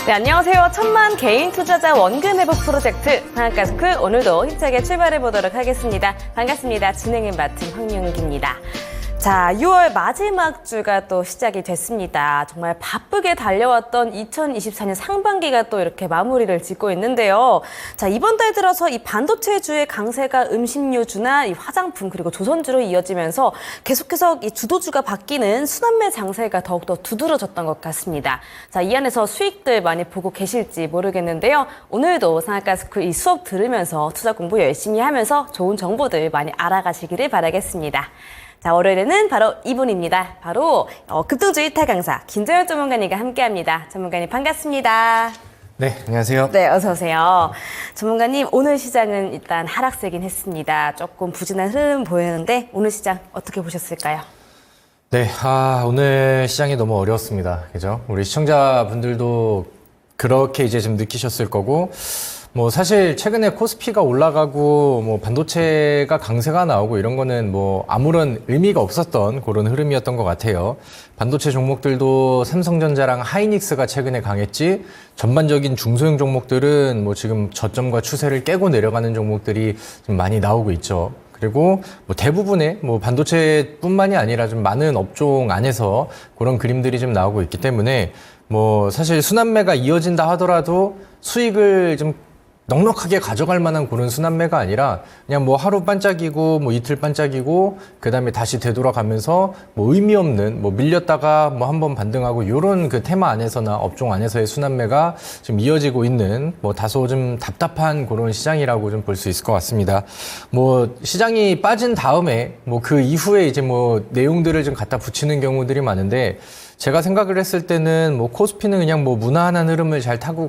네, 안녕하세요. 1000만 개인 투자자 원금 회복 프로젝트 상한가스크 오늘도 힘차게 출발해 보도록 하겠습니다. 반갑습니다. 진행을 맡은 황윤기입니다. 자, 6월 마지막 주가 또 시작이 됐습니다. 정말 바쁘게 달려왔던 2024년 상반기가 또 이렇게 마무리를 짓고 있는데요. 자, 이번 달 들어서 이 반도체주의 강세가 음식료주나 이 화장품 그리고 조선주로 이어지면서 계속해서 이 주도주가 바뀌는 순환매 장세가 더욱더 두드러졌던 것 같습니다. 자, 이 안에서 수익들 많이 보고 계실지 모르겠는데요. 오늘도 상한가스크 이 수업 들으면서 투자 공부 열심히 하면서 좋은 정보들 많이 알아가시기를 바라겠습니다. 자, 월요일에는 바로 이분입니다. 바로 급등주의 탈강사 김정현 전문가님과 함께합니다. 전문가님 반갑습니다. 네, 안녕하세요. 네, 어서 오세요. 전문가님, 오늘 시장은 일단 하락세긴 했습니다. 조금 부진한 흐름 보이는데 오늘 시장 어떻게 보셨을까요? 네, 오늘 시장이 너무 어려웠습니다. 그죠? 우리 시청자분들도 그렇게 이제 좀 느끼셨을 거고, 뭐 사실 최근에 코스피가 올라가고 뭐 반도체가 강세가 나오고 이런 거는 뭐 아무런 의미가 없었던 그런 흐름이었던 것 같아요. 반도체 종목들도 삼성전자랑 하이닉스가 최근에 강했지 전반적인 중소형 종목들은 뭐 지금 저점과 추세를 깨고 내려가는 종목들이 좀 많이 나오고 있죠. 그리고 뭐 대부분의 뭐 반도체뿐만이 아니라 좀 많은 업종 안에서 그런 그림들이 좀 나오고 있기 때문에 뭐 사실 순환매가 이어진다 하더라도 수익을 좀 넉넉하게 가져갈 만한 그런 순환매가 아니라 그냥 뭐 하루 반짝이고 뭐 이틀 반짝이고 그다음에 다시 되돌아가면서 뭐 의미 없는 뭐 밀렸다가 뭐 한번 반등하고 요런 그 테마 안에서나 업종 안에서의 순환매가 좀 이어지고 있는 뭐 다소 좀 답답한 그런 시장이라고 좀 볼 수 있을 것 같습니다. 뭐 시장이 빠진 다음에 뭐 그 이후에 이제 뭐 내용들을 좀 갖다 붙이는 경우들이 제가 생각을 했을 때는 뭐 코스피는 그냥 뭐 무난한 흐름을 잘 타고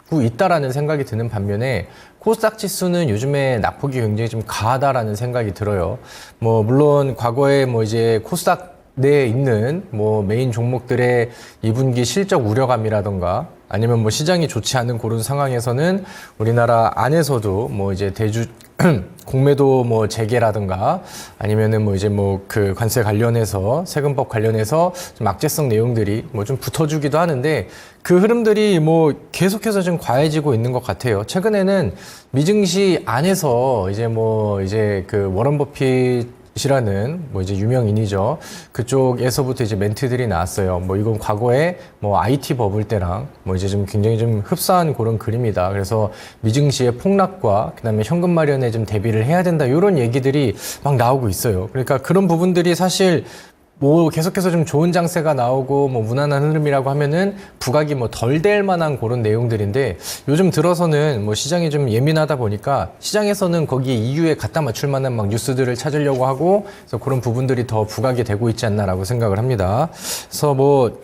있다라는 생각이 드는 반면에 코스닥 지수는 요즘에 낙폭이 굉장히 좀 가하다라는 생각이 들어요. 뭐 물론 과거에 뭐 이제 코스닥 내에 있는 뭐 메인 종목들의 2분기 실적 우려감이라던가 아니면 뭐 시장이 좋지 않은 그런 상황에서는 우리나라 안에서도 뭐 이제 공매도 뭐 재개라든가 아니면은 뭐 이제 뭐 그 관세 관련해서 세금법 관련해서 좀 악재성 내용들이 뭐 좀 붙어주기도 하는데 그 흐름들이 뭐 계속해서 좀 과해지고 있는 것 같아요. 최근에는 미증시 안에서 이제 그 워런 버핏이라는 뭐 이제 유명인이죠. 그쪽에서부터 이제 멘트들이 나왔어요. 뭐 이건 과거에 뭐 IT 버블 때랑 뭐 이제 좀 굉장히 좀 흡사한 그런 그림이다. 그래서 미증시의 폭락과 그다음에 현금 마련에 좀 대비를 해야 된다. 이런 얘기들이 막 나오고 있어요. 그러니까 그런 부분들이 사실 뭐 계속해서 좀 좋은 장세가 나오고 뭐 무난한 흐름이라고 하면은 부각이 뭐 덜 될 만한 그런 내용들인데 요즘 들어서는 뭐 시장이 좀 예민하다 보니까 시장에서는 거기에 이유에 갖다 맞출 만한 막 뉴스들을 찾으려고 하고 그래서 그런 부분들이 더 부각이 되고 있지 않나라고 생각을 합니다. 그래서 뭐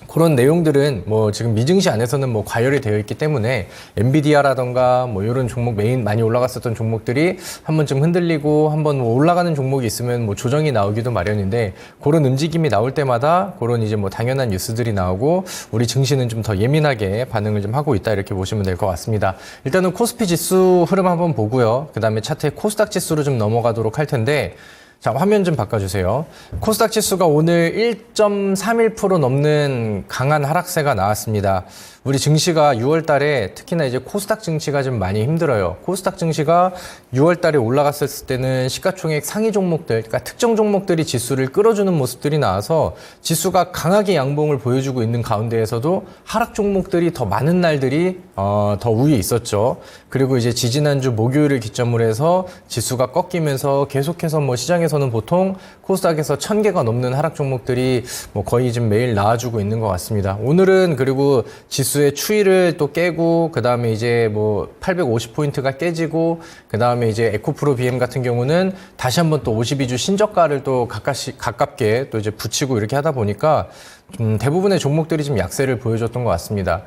그런 내용들은 뭐 지금 미증시 안에서는 뭐 과열이 되어 있기 때문에 엔비디아라던가 뭐 이런 종목 메인 많이 올라갔었던 종목들이 한번 좀 흔들리고 한번 뭐 올라가는 종목이 있으면 뭐 조정이 나오기도 마련인데 그런 움직임이 나올 때마다 그런 이제 뭐 당연한 뉴스들이 나오고 우리 증시는 좀 더 예민하게 반응을 좀 하고 있다 이렇게 보시면 될 것 같습니다. 일단은 코스피 지수 흐름 한번 보고요. 그다음에 차트의 코스닥 지수로 좀 넘어가도록 할 텐데 자, 화면 좀 바꿔주세요. 코스닥 지수가 오늘 1.31% 넘는 강한 하락세가 나왔습니다. 우리 증시가 6월 달에 특히나 이제 코스닥 증시가 좀 많이 힘들어요. 코스닥 증시가 6월 달에 올라갔을 때는 시가총액 상위 종목들, 그러니까 특정 종목들이 지수를 끌어주는 모습들이 나와서 지수가 강하게 양봉을 보여주고 있는 가운데에서도 하락 종목들이 더 많은 날들이 더 위에 있었죠. 그리고 이제 지지난주 목요일을 기점으로 해서 지수가 꺾이면서 계속해서 뭐 시장에서는 보통 코스닥에서 1000개가 넘는 하락 종목들이 뭐 거의 지금 매일 나와주고 있는 것 같습니다. 오늘은 그리고 지수의 추이를 또 깨고 그 다음에 이제 뭐 850포인트가 깨지고 그 다음에 이제 에코프로 BM 같은 경우는 다시 한번 또 52주 신저가를 또 가깝게 또 이제 붙이고 이렇게 하다 보니까 대부분의 종목들이 좀 약세를 보여줬던 것 같습니다.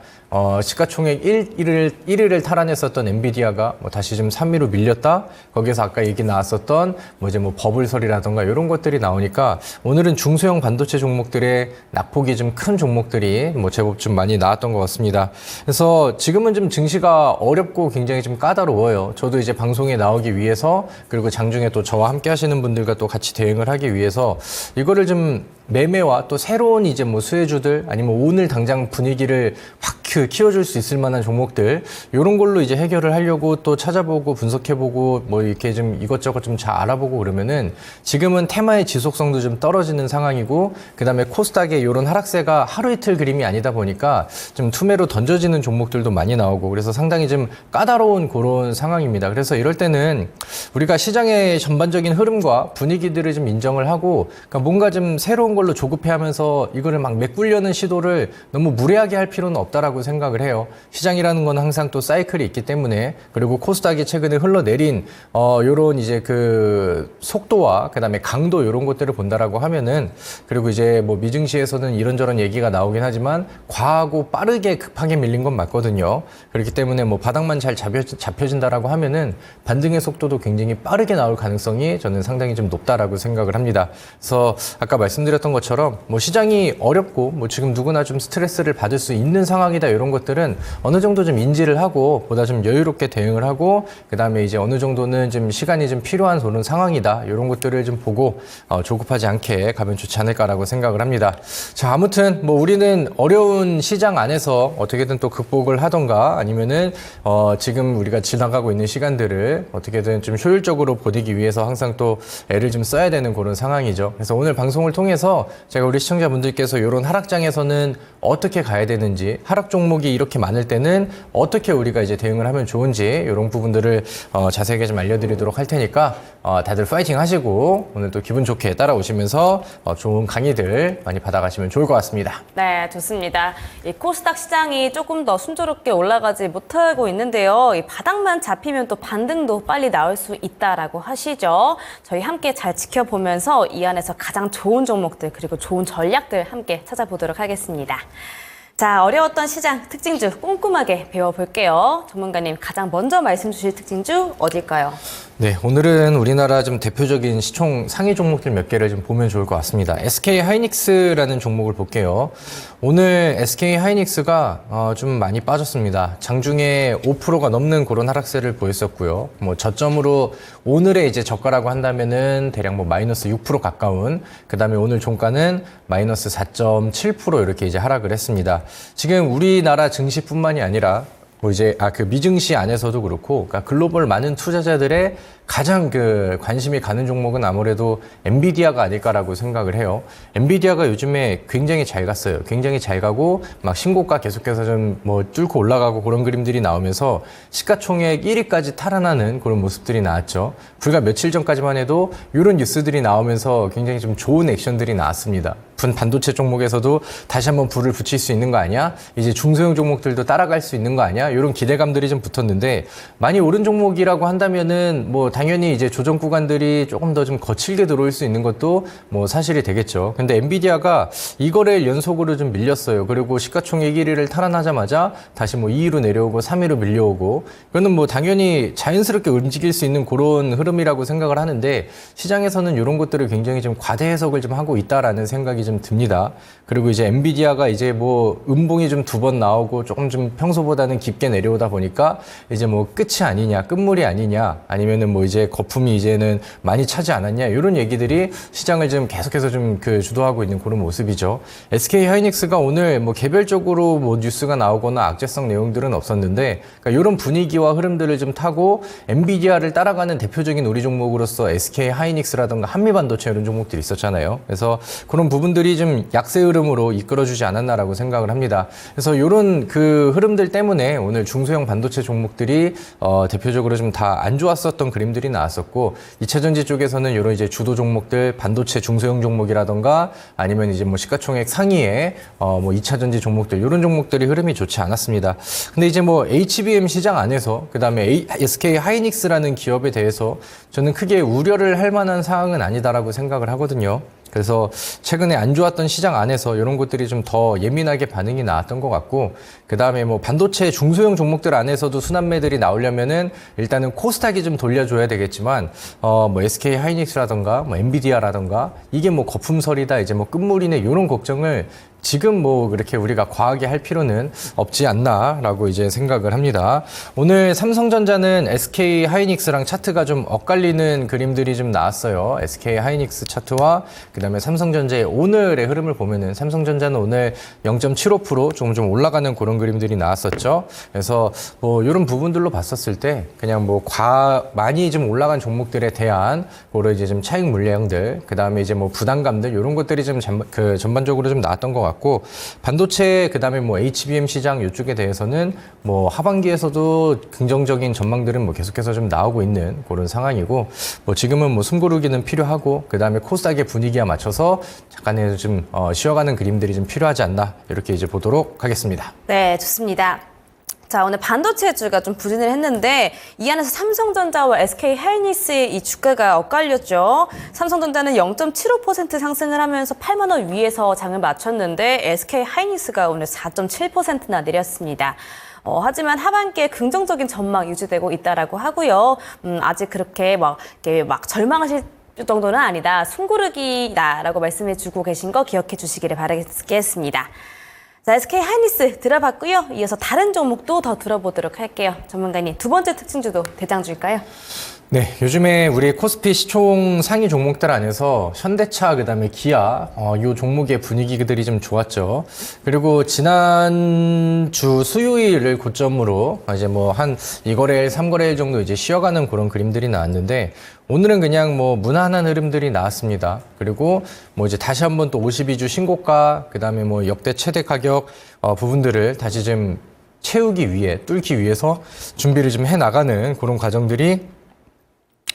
시가총액 1위를 탈환했었던 엔비디아가 뭐 다시 좀 3위로 밀렸다. 거기에서 아까 얘기 나왔었던 뭐 이제 뭐 버블설이라던가 이런 것들이 나오니까 오늘은 중소형 반도체 종목들의 낙폭이 좀 큰 종목들이 뭐 제법 좀 많이 나왔던 것 같습니다. 그래서 지금은 좀 증시가 어렵고 굉장히 좀 까다로워요. 저도 이제 방송에 나오기 위해서 그리고 장중에 또 저와 함께 하시는 분들과 또 같이 대응을 하기 위해서 이거를 좀 매매와 또 새로운 이제 뭐 수혜주들 아니면 오늘 당장 분위기를 확 키워줄 수 있을 만한 종목들 이런 걸로 이제 해결을 하려고 또 찾아보고 분석해보고 뭐 이렇게 좀 이것저것 좀 잘 알아보고 그러면은 지금은 테마의 지속성도 좀 떨어지는 상황이고 그다음에 코스닥의 이런 하락세가 하루 이틀 그림이 아니다 보니까 좀 투매로 던져지는 종목들도 많이 나오고 그래서 상당히 좀 까다로운 그런 상황입니다. 그래서 이럴 때는 우리가 시장의 전반적인 흐름과 분위기들을 좀 인정을 하고 그러니까 뭔가 좀 새로운 걸로 조급해하면서 이거를 막 메꾸려는 시도를 너무 무리하게 할 필요는 없다라고 생각을 해요. 시장이라는 건 항상 또 사이클이 있기 때문에 그리고 코스닥이 최근에 흘러내린 요런 이제 그 속도와 그다음에 강도 이런 것들을 본다라고 하면은 그리고 이제 뭐 미증시에서는 이런저런 얘기가 나오긴 하지만 과하고 빠르게 급하게 밀린 건 맞거든요. 그렇기 때문에 뭐 바닥만 잘 잡혀진다라고 하면은 반등의 속도도 굉장히 빠르게 나올 가능성이 저는 상당히 좀 높다라고 생각을 합니다. 그래서 아까 말씀드렸던 것처럼 뭐 시장이 어렵고 뭐 지금 누구나 좀 스트레스를 받을 수 있는 상황이다 이런 것들은 어느 정도 좀 인지를 하고 보다 좀 여유롭게 대응을 하고 그다음에 이제 어느 정도는 좀 시간이 좀 필요한 그런 상황이다 이런 것들을 좀 보고 조급하지 않게 가면 좋지 않을까라고 생각을 합니다. 자, 아무튼 뭐 우리는 어려운 시장 안에서 어떻게든 또 극복을 하던가 아니면은 지금 우리가 지나가고 있는 시간들을 어떻게든 좀 효율적으로 보내기 위해서 항상 또 애를 좀 써야 되는 그런 상황이죠. 그래서 오늘 방송을 통해서 제가 우리 시청자분들께서 이런 하락장에서는 어떻게 가야 되는지 하락 종목이 이렇게 많을 때는 어떻게 우리가 이제 대응을 하면 좋은지 이런 부분들을 자세하게 좀 알려드리도록 할 테니까 다들 파이팅 하시고 오늘 또 기분 좋게 따라오시면서 좋은 강의들 많이 받아가시면 좋을 것 같습니다. 네, 좋습니다. 이 코스닥 시장이 조금 더 순조롭게 올라가지 못하고 있는데요. 이 바닥만 잡히면 또 반등도 빨리 나올 수 있다라고 하시죠. 저희 함께 잘 지켜보면서 이 안에서 가장 좋은 종목들 그리고 좋은 전략들 함께 찾아보도록 하겠습니다. 자, 어려웠던 시장 특징주 꼼꼼하게 배워볼게요. 전문가님 가장 먼저 말씀 주실 특징주 어딜까요? 네, 오늘은 우리나라 좀 대표적인 시총 상위 종목들 몇 개를 좀 보면 좋을 것 같습니다. SK 하이닉스라는 종목을 볼게요. 오늘 SK 하이닉스가 좀 많이 빠졌습니다. 장중에 5%가 넘는 그런 하락세를 보였었고요. 뭐 저점으로 오늘의 이제 저가라고 한다면은 대략 뭐 마이너스 6% 가까운 그다음에 오늘 종가는 마이너스 4.7% 이렇게 이제 하락을 했습니다. 지금 우리나라 증시뿐만이 아니라 뭐 이제 그 미증시 안에서도 그렇고 그러니까 글로벌 많은 투자자들의 가장 그 관심이 가는 종목은 아무래도 엔비디아가 아닐까라고 생각을 해요. 엔비디아가 요즘에 굉장히 잘 갔어요. 굉장히 잘 가고 막 신고가 계속해서 좀 뭐 뚫고 올라가고 그런 그림들이 나오면서 시가총액 1위까지 탈환하는 그런 모습들이 나왔죠. 불과 며칠 전까지만 해도 이런 뉴스들이 나오면서 굉장히 좀 좋은 액션들이 나왔습니다. 반도체 종목에서도 다시 한번 불을 붙일 수 있는 거 아니야? 이제 중소형 종목들도 따라갈 수 있는 거 아니야? 이런 기대감들이 좀 붙었는데 많이 오른 종목이라고 한다면은 뭐 당연히 이제 조정 구간들이 조금 더 좀 거칠게 들어올 수 있는 것도 뭐 사실이 되겠죠. 근데 엔비디아가 이거를 연속으로 좀 밀렸어요. 그리고 시가총액 1위를 탈환하자마자 다시 뭐 2위로 내려오고 3위로 밀려오고 이거는 뭐 당연히 자연스럽게 움직일 수 있는 그런 흐름이라고 생각을 하는데 시장에서는 이런 것들을 굉장히 좀 과대 해석을 좀 하고 있다라는 생각이 좀 듭니다. 그리고 이제 엔비디아가 이제 뭐 음봉이 좀 2번 나오고 조금 좀 평소보다는 깊게 내려오다 보니까 이제 뭐 끝이 아니냐, 끝물이 아니냐, 아니면은 뭐 이제 거품이 이제는 많이 차지 않았냐 이런 얘기들이 시장을 좀 계속해서 좀 그 주도하고 있는 그런 모습이죠. SK 하이닉스가 오늘 뭐 개별적으로 뭐 뉴스가 나오거나 악재성 내용들은 없었는데 그러니까 이런 분위기와 흐름들을 좀 타고 엔비디아를 따라가는 대표적인 우리 종목으로서 SK 하이닉스라든가 한미반도체 이런 종목들이 있었잖아요. 그래서 그런 부분들이 좀 약세 흐름으로 이끌어주지 않았나라고 생각을 합니다. 그래서 이런 그 흐름들 때문에 오늘 중소형 반도체 종목들이 대표적으로 좀 다 안 좋았었던 그림들이 나왔었고 2차전지 쪽에서는 이런 이제 주도 종목들 반도체 중소형 종목이라던가 아니면 이제 뭐 시가총액 상위에 뭐 2차전지 종목들 이런 종목들이 흐름이 좋지 않았습니다. 근데 이제 뭐 HBM 시장 안에서 그다음에 SK 하이닉스라는 기업에 대해서 저는 크게 우려를 할 만한 사항은 아니다라고 생각을 하거든요. 그래서 최근에 안 좋았던 시장 안에서 이런 것들이 좀 더 예민하게 반응이 나왔던 것 같고 그다음에 뭐 반도체 중소형 종목들 안에서도 순환매들이 나오려면은 일단은 코스닥이 좀 돌려줘야 되겠지만 뭐 SK 하이닉스라던가 뭐 엔비디아라던가 이게 뭐 거품설이다 이제 뭐 끝물이네 이런 걱정을 지금 뭐 그렇게 우리가 과하게 할 필요는 없지 않나라고 이제 생각을 합니다. 오늘 삼성전자는 SK 하이닉스랑 차트가 좀 엇갈리는 그림들이 좀 나왔어요. SK 하이닉스 차트와 그다음에 삼성전자의 오늘의 흐름을 보면은 삼성전자는 오늘 0.75% 조금 좀 올라가는 그런 그림들이 나왔었죠. 그래서 뭐 이런 부분들로 봤었을 때 그냥 뭐 많이 좀 올라간 종목들에 대한 그런 이제 좀 차익 물량들, 그다음에 이제 뭐 부담감들 이런 것들이 좀 전반적으로 좀 나왔던 것 같고, 반도체 그다음에 뭐 HBM 시장 이쪽에 대해서는 뭐 하반기에서도 긍정적인 전망들은 뭐 계속해서 좀 나오고 있는 그런 상황이고, 뭐 지금은 뭐 숨고르기는 필요하고 그다음에 코스닥의 분위기에 맞춰서 잠깐의 좀 쉬어가는 그림들이 좀 필요하지 않나 이렇게 이제 보도록 하겠습니다. 네, 좋습니다. 자, 오늘 반도체주가 좀 부진을 했는데 이 안에서 삼성전자와 SK 하이닉스의 이 주가가 엇갈렸죠. 삼성전자는 0.75% 상승을 하면서 8만 원 위에서 장을 마쳤는데 SK 하이닉스가 오늘 4.7%나 내렸습니다. 하지만 하반기에 긍정적인 전망 유지되고 있다라고 하고요. 아직 그렇게 막 절망하실 정도는 아니다. 숨고르기다라고 말씀해 주고 계신 거 기억해 주시기를 바라겠습니다. 자, SK 하이닉스 들어봤고요. 이어서 다른 종목도 더 들어보도록 할게요. 전문가님, 두 번째 특징주도 대장주일까요? 네, 요즘에 우리 코스피 시총 상위 종목들 안에서 현대차, 그다음에 기아, 이 종목의 분위기들이 좀 좋았죠. 그리고 지난주 수요일을 고점으로 이제 뭐 한 2거래일, 3거래일 정도 이제 쉬어가는 그런 그림들이 나왔는데, 오늘은 그냥 뭐 무난한 흐름들이 나왔습니다. 그리고 뭐 이제 다시 한번 또 52주 신고가, 그다음에 뭐 역대 최대 가격 부분들을 다시 좀 채우기 위해, 뚫기 위해서 준비를 좀 해나가는 그런 과정들이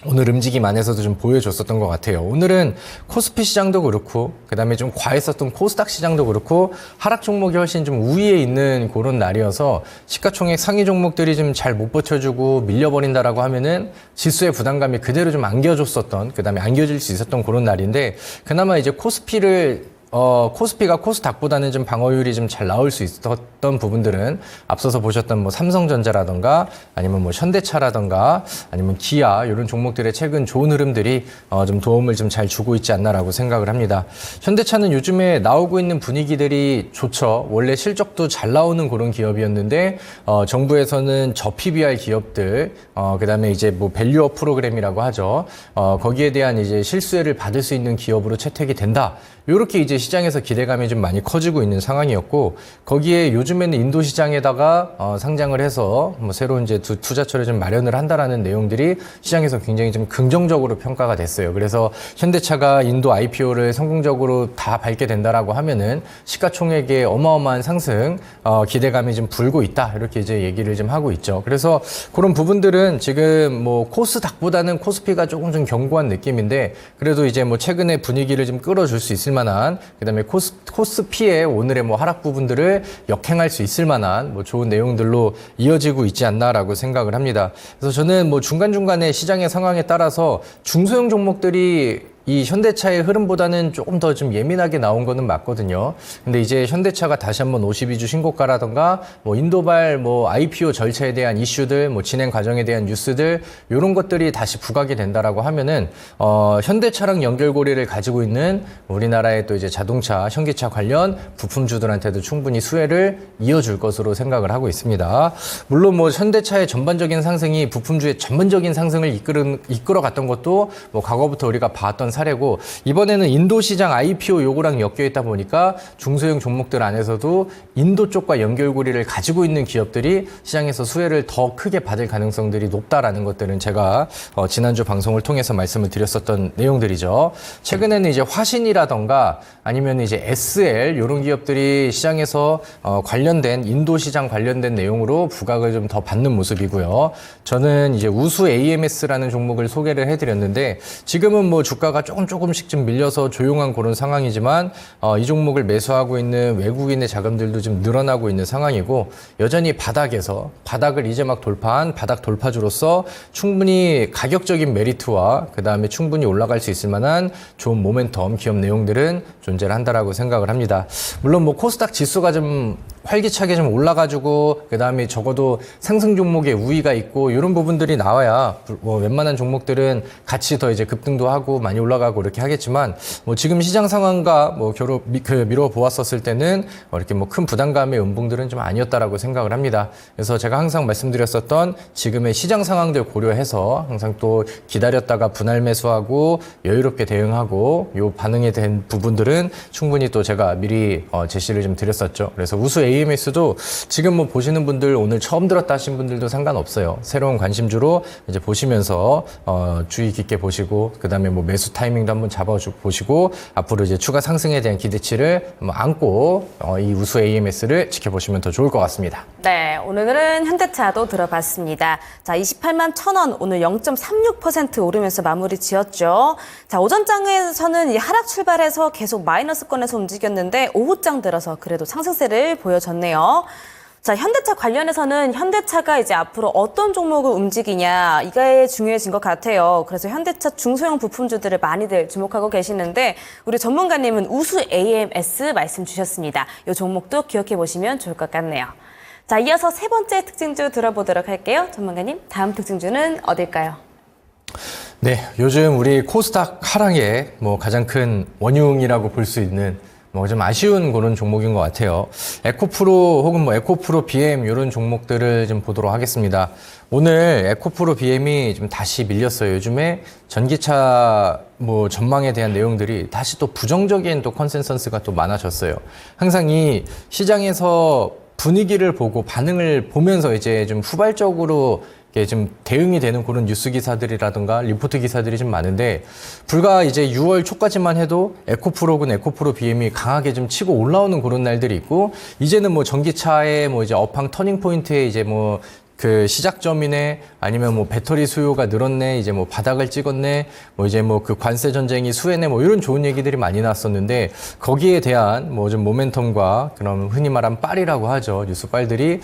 오늘 움직임 안에서도 좀 보여줬었던 것 같아요. 오늘은 코스피 시장도 그렇고 그다음에 좀 과했었던 코스닥 시장도 그렇고 하락 종목이 훨씬 좀 우위에 있는 그런 날이어서 시가총액 상위 종목들이 좀 잘 못 버텨주고 밀려버린다라고 하면은 지수의 부담감이 그대로 좀 안겨줬었던, 그다음에 안겨질 수 있었던 그런 날인데, 그나마 이제 코스피가 코스닥보다는 좀 방어율이 좀 잘 나올 수 있었던 부분들은 앞서서 보셨던 뭐 삼성전자라던가 아니면 뭐 현대차라던가 아니면 기아 이런 종목들의 최근 좋은 흐름들이 좀 도움을 좀 잘 주고 있지 않나라고 생각을 합니다. 현대차는 요즘에 나오고 있는 분위기들이 좋죠. 원래 실적도 잘 나오는 그런 기업이었는데 정부에서는 저PBR 기업들, 그다음에 이제 뭐 밸류업 프로그램이라고 하죠. 거기에 대한 이제 실수혜를 받을 수 있는 기업으로 채택이 된다. 이렇게 이제 시장에서 기대감이 좀 많이 커지고 있는 상황이었고, 거기에 요즘에는 인도 시장에다가 상장을 해서 뭐 새로운 이제 투자처를 좀 마련을 한다라는 내용들이 시장에서 굉장히 좀 긍정적으로 평가가 됐어요. 그래서 현대차가 인도 IPO를 성공적으로 다 밟게 된다라고 하면은 시가총액의 어마어마한 상승 기대감이 좀 불고 있다, 이렇게 이제 얘기를 좀 하고 있죠. 그래서 그런 부분들은 지금 뭐 코스닥보다는 코스피가 조금 좀 견고한 느낌인데, 그래도 이제 뭐 최근에 분위기를 좀 끌어줄 수 있을 만한, 그다음에 코스피의 오늘의 뭐 하락 부분들을 역행할 수 있을 만한 뭐 좋은 내용들로 이어지고 있지 않나라고 생각을 합니다. 그래서 저는 뭐 중간중간에 시장의 상황에 따라서 중소형 종목들이 이 현대차의 흐름보다는 조금 더 좀 예민하게 나온 거는 맞거든요. 근데 이제 현대차가 다시 한번 52주 신고가라던가 뭐 인도발 뭐 IPO 절차에 대한 이슈들, 뭐 진행 과정에 대한 뉴스들, 이런 것들이 다시 부각이 된다라고 하면은 현대차랑 연결고리를 가지고 있는 우리나라의 또 이제 자동차, 현기차 관련 부품주들한테도 충분히 수혜를 이어줄 것으로 생각을 하고 있습니다. 물론 뭐 현대차의 전반적인 상승이 부품주의 전반적인 상승을 이끌어갔던 것도 뭐 과거부터 우리가 봤던 사례고, 이번에는 인도 시장 IPO 요거랑 엮여 있다 보니까 중소형 종목들 안에서도 인도 쪽과 연결고리를 가지고 있는 기업들이 시장에서 수혜를 더 크게 받을 가능성들이 높다라는 것들은 제가 지난주 방송을 통해서 말씀을 드렸었던 내용들이죠. 최근에는 이제 화신이라던가 아니면 이제 SL 이런 기업들이 시장에서 관련된 인도 시장 관련된 내용으로 부각을 좀 더 받는 모습이고요. 저는 이제 우수 AMS라는 종목을 소개를 해드렸는데, 지금은 뭐 주가가 조금씩 좀 밀려서 조용한 그런 상황이지만 이 종목을 매수하고 있는 외국인의 자금들도 좀 늘어나고 있는 상황이고, 여전히 바닥을 이제 막 돌파한 바닥 돌파주로서 충분히 가격적인 메리트와 그 다음에 충분히 올라갈 수 있을 만한 좋은 모멘텀 기업 내용들은 존재를 한다라고 생각을 합니다. 물론 뭐 코스닥 지수가 좀 활기차게 좀 올라가지고 그 다음에 적어도 상승 종목에 우위가 있고 이런 부분들이 나와야 뭐 웬만한 종목들은 같이 더 이제 급등도 하고 많이 올라 올라가고 이렇게 하겠지만 뭐 지금 시장 상황과 뭐 미뤄 보았었을 때는 이렇게 뭐 큰 부담감의 음봉들은 좀 아니었다라고 생각을 합니다. 그래서 제가 항상 말씀드렸었던 지금의 시장 상황들 고려해서 항상 또 기다렸다가 분할 매수하고 여유롭게 대응하고 요 반응에 된 부분들은 충분히 또 제가 미리 제시를 좀 드렸었죠. 그래서 우수 AMS도 지금 뭐 보시는 분들 오늘 처음 들었다 하신 분들도 상관없어요. 새로운 관심주로 이제 보시면서 주의 깊게 보시고 그다음에 뭐 매수 타이밍도 한번 보시고 앞으로 이제 추가 상승에 대한 기대치를 한번 안고 이 우수 AMS를 지켜보시면 더 좋을 것 같습니다. 네, 오늘은 현대차도 들어봤습니다. 자, 28만 1,000원 오늘 0.36% 오르면서 마무리 지었죠. 자, 오전장에서는 이 하락 출발해서 계속 마이너스권에서 움직였는데 오후장 들어서 그래도 상승세를 보여줬네요. 자, 현대차 관련해서는 현대차가 이제 앞으로 어떤 종목을 움직이냐 이게 중요해진 것 같아요. 그래서 현대차 중소형 부품주들을 많이들 주목하고 계시는데 우리 전문가님은 우수 AMS 말씀 주셨습니다. 이 종목도 기억해 보시면 좋을 것 같네요. 자, 이어서 세 번째 특징주 들어보도록 할게요. 전문가님, 다음 특징주는 어딜까요? 네, 요즘 우리 코스닥 하락의 뭐 가장 큰 원흉이라고 볼 수 있는 뭐 좀 아쉬운 그런 종목인 것 같아요. 에코프로 혹은 뭐 에코프로 BM 이런 종목들을 좀 보도록 하겠습니다. 오늘 에코프로 BM이 좀 다시 밀렸어요. 요즘에 전기차 뭐 전망에 대한 내용들이 다시 또 부정적인 또 컨센서스가 또 많아졌어요. 항상 이 시장에서 분위기를 보고 반응을 보면서 이제 좀 후발적으로 이게 좀 대응이 되는 그런 뉴스 기사들이라든가 리포트 기사들이 좀 많은데 불과 이제 6월 초까지만 해도 에코프로 혹은 에코프로 BM이 강하게 좀 치고 올라오는 그런 날들이 있고 이제는 뭐 전기차의 뭐 이제 업황 터닝 포인트에 이제 뭐 그 시작점이네 아니면 뭐 배터리 수요가 늘었네 이제 뭐 바닥을 찍었네 뭐 이제 뭐 그 관세 전쟁이 수혜네 뭐 이런 좋은 얘기들이 많이 나왔었는데 거기에 대한 뭐 좀 모멘텀과 그런 흔히 말하는 빨이라고 하죠 뉴스 빨들이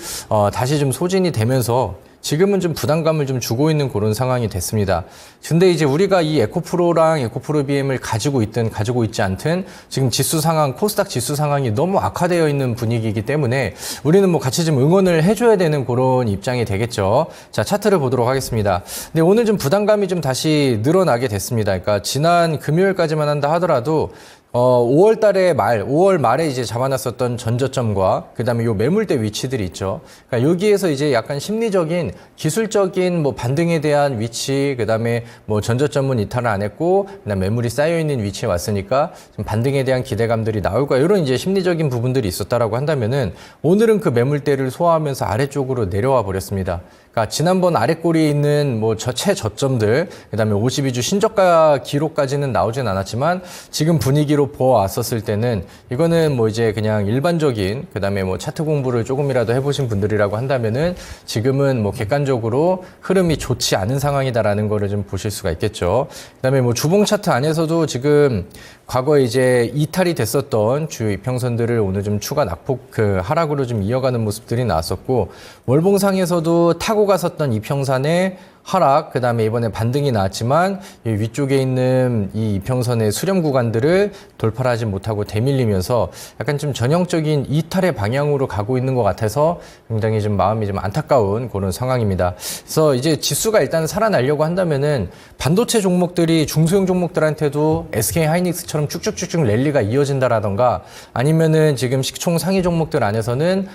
다시 좀 소진이 되면서 지금은 좀 부담감을 좀 주고 있는 그런 상황이 됐습니다. 근데 이제 우리가 이 에코프로랑 에코프로 BM을 가지고 있든 가지고 있지 않든 지금 지수 상황, 코스닥 지수 상황이 너무 악화되어 있는 분위기이기 때문에 우리는 뭐 같이 좀 응원을 해줘야 되는 그런 입장이 되겠죠. 자, 차트를 보도록 하겠습니다. 근데 오늘 좀 부담감이 좀 다시 늘어나게 됐습니다. 그러니까 지난 금요일까지만 한다 하더라도 5월 말에 이제 잡아놨었던 전저점과 그 다음에 요 매물대 위치들이 있죠. 그러니까 여기에서 이제 약간 심리적인 기술적인 뭐 반등에 대한 위치, 그 다음에 뭐 전저점은 이탈을 안 했고, 그다음 매물이 쌓여있는 위치에 왔으니까 좀 반등에 대한 기대감들이 나올 거야. 이런 이제 심리적인 부분들이 있었다라고 한다면은 오늘은 그 매물대를 소화하면서 아래쪽으로 내려와 버렸습니다. 그러니까 지난번 아래꼬리에 있는 뭐 최저점들, 그다음에 52주 신저가 기록까지는 나오진 않았지만 지금 분위기로 보아왔었을 때는 이거는 뭐 이제 그냥 일반적인 그다음에 뭐 차트 공부를 조금이라도 해보신 분들이라고 한다면은 지금은 뭐 객관적으로 흐름이 좋지 않은 상황이다라는 거를 좀 보실 수가 있겠죠. 그다음에 뭐 주봉 차트 안에서도 지금 과거에 이제 이탈이 됐었던 주요 이평선들을 오늘 좀 추가 낙폭 하락으로 좀 이어가는 모습들이 나왔었고 월봉상에서도 타고 갔었던 이평선의 하락, 그 다음에 이번에 반등이 나왔지만 이 위쪽에 있는 이 이평선의 수렴 구간들을 돌파를 하지 못하고 대밀리면서 약간 좀 전형적인 이탈의 방향으로 가고 있는 것 같아서 굉장히 좀 마음이 좀 안타까운 그런 상황입니다. 그래서 이제 지수가 일단 살아나려고 한다면은 반도체 종목들이 중소형 종목들한테도 SK 하이닉스처럼 쭉쭉쭉쭉 랠리가 이어진다라던가 아니면은 지금 시총 상위 종목들 안에서는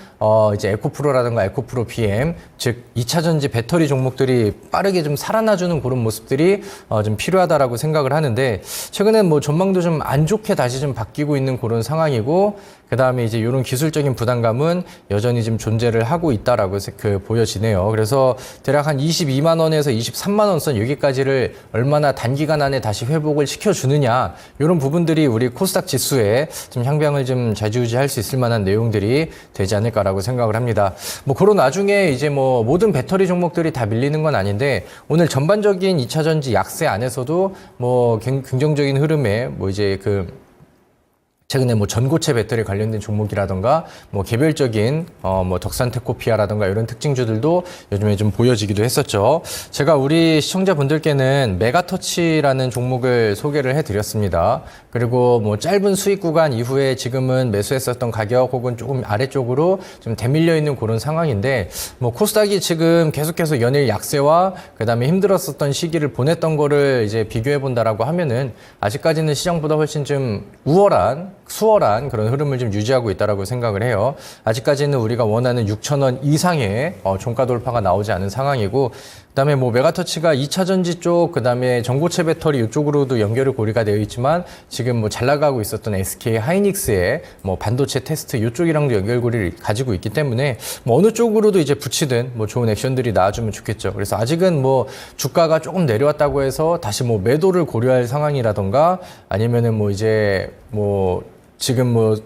이제 에코프로라던가 에코프로 BM 즉 2차 전지 배터리 종목들이 빠르게 좀 살아나주는 그런 모습들이 좀 필요하다라고 생각을 하는데 최근에 뭐 전망도 좀 안 좋게 다시 좀 바뀌고 있는 그런 상황이고 그 다음에 이제 이런 기술적인 부담감은 여전히 좀 존재를 하고 있다라고 보여지네요. 그래서 대략 한 22만 원에서 23만 원 선 여기까지를 얼마나 단기간 안에 다시 회복을 시켜주느냐 이런 부분들이 우리 코스닥 지수에 좀 향방을 좀 좌지우지할 수 있을 만한 내용들이 되지 않을까라고 생각을 합니다. 뭐 그런 와중에 이제 뭐 모든 배터리 종목들이 다 밀리는 건 아닌데 오늘 전반적인 2차 전지 약세 안에서도 뭐 긍정적인 흐름에 뭐 이제 최근에 뭐 전고체 배터리 관련된 종목이라던가 뭐 개별적인 뭐 덕산테코피아라던가 이런 특징주들도 요즘에 좀 보여지기도 했었죠. 제가 우리 시청자분들께는 메가터치라는 종목을 소개를 해드렸습니다. 그리고 뭐 짧은 수익 구간 이후에 지금은 매수했었던 가격 혹은 조금 아래쪽으로 좀 대밀려 있는 그런 상황인데 뭐 코스닥이 지금 계속해서 연일 약세와 그다음에 힘들었었던 시기를 보냈던 거를 이제 비교해 본다라고 하면은 아직까지는 시장보다 훨씬 좀 수월한 그런 흐름을 좀 유지하고 있다라고 생각을 해요. 아직까지는 우리가 원하는 6,000원 이상의 종가 돌파가 나오지 않은 상황이고, 그다음에 뭐 메가터치가 2차 전지 쪽, 그다음에 전고체 배터리 이쪽으로도 연결이 고리가 되어 있지만 지금 뭐 잘 나가고 있었던 SK 하이닉스의 뭐 반도체 테스트 이쪽이랑도 연결고리를 가지고 있기 때문에 뭐 어느 쪽으로도 이제 붙이든 뭐 좋은 액션들이 나와주면 좋겠죠. 그래서 아직은 뭐 주가가 조금 내려왔다고 해서 다시 뭐 매도를 고려할 상황이라던가 아니면은 뭐 이제 뭐 지금 뭐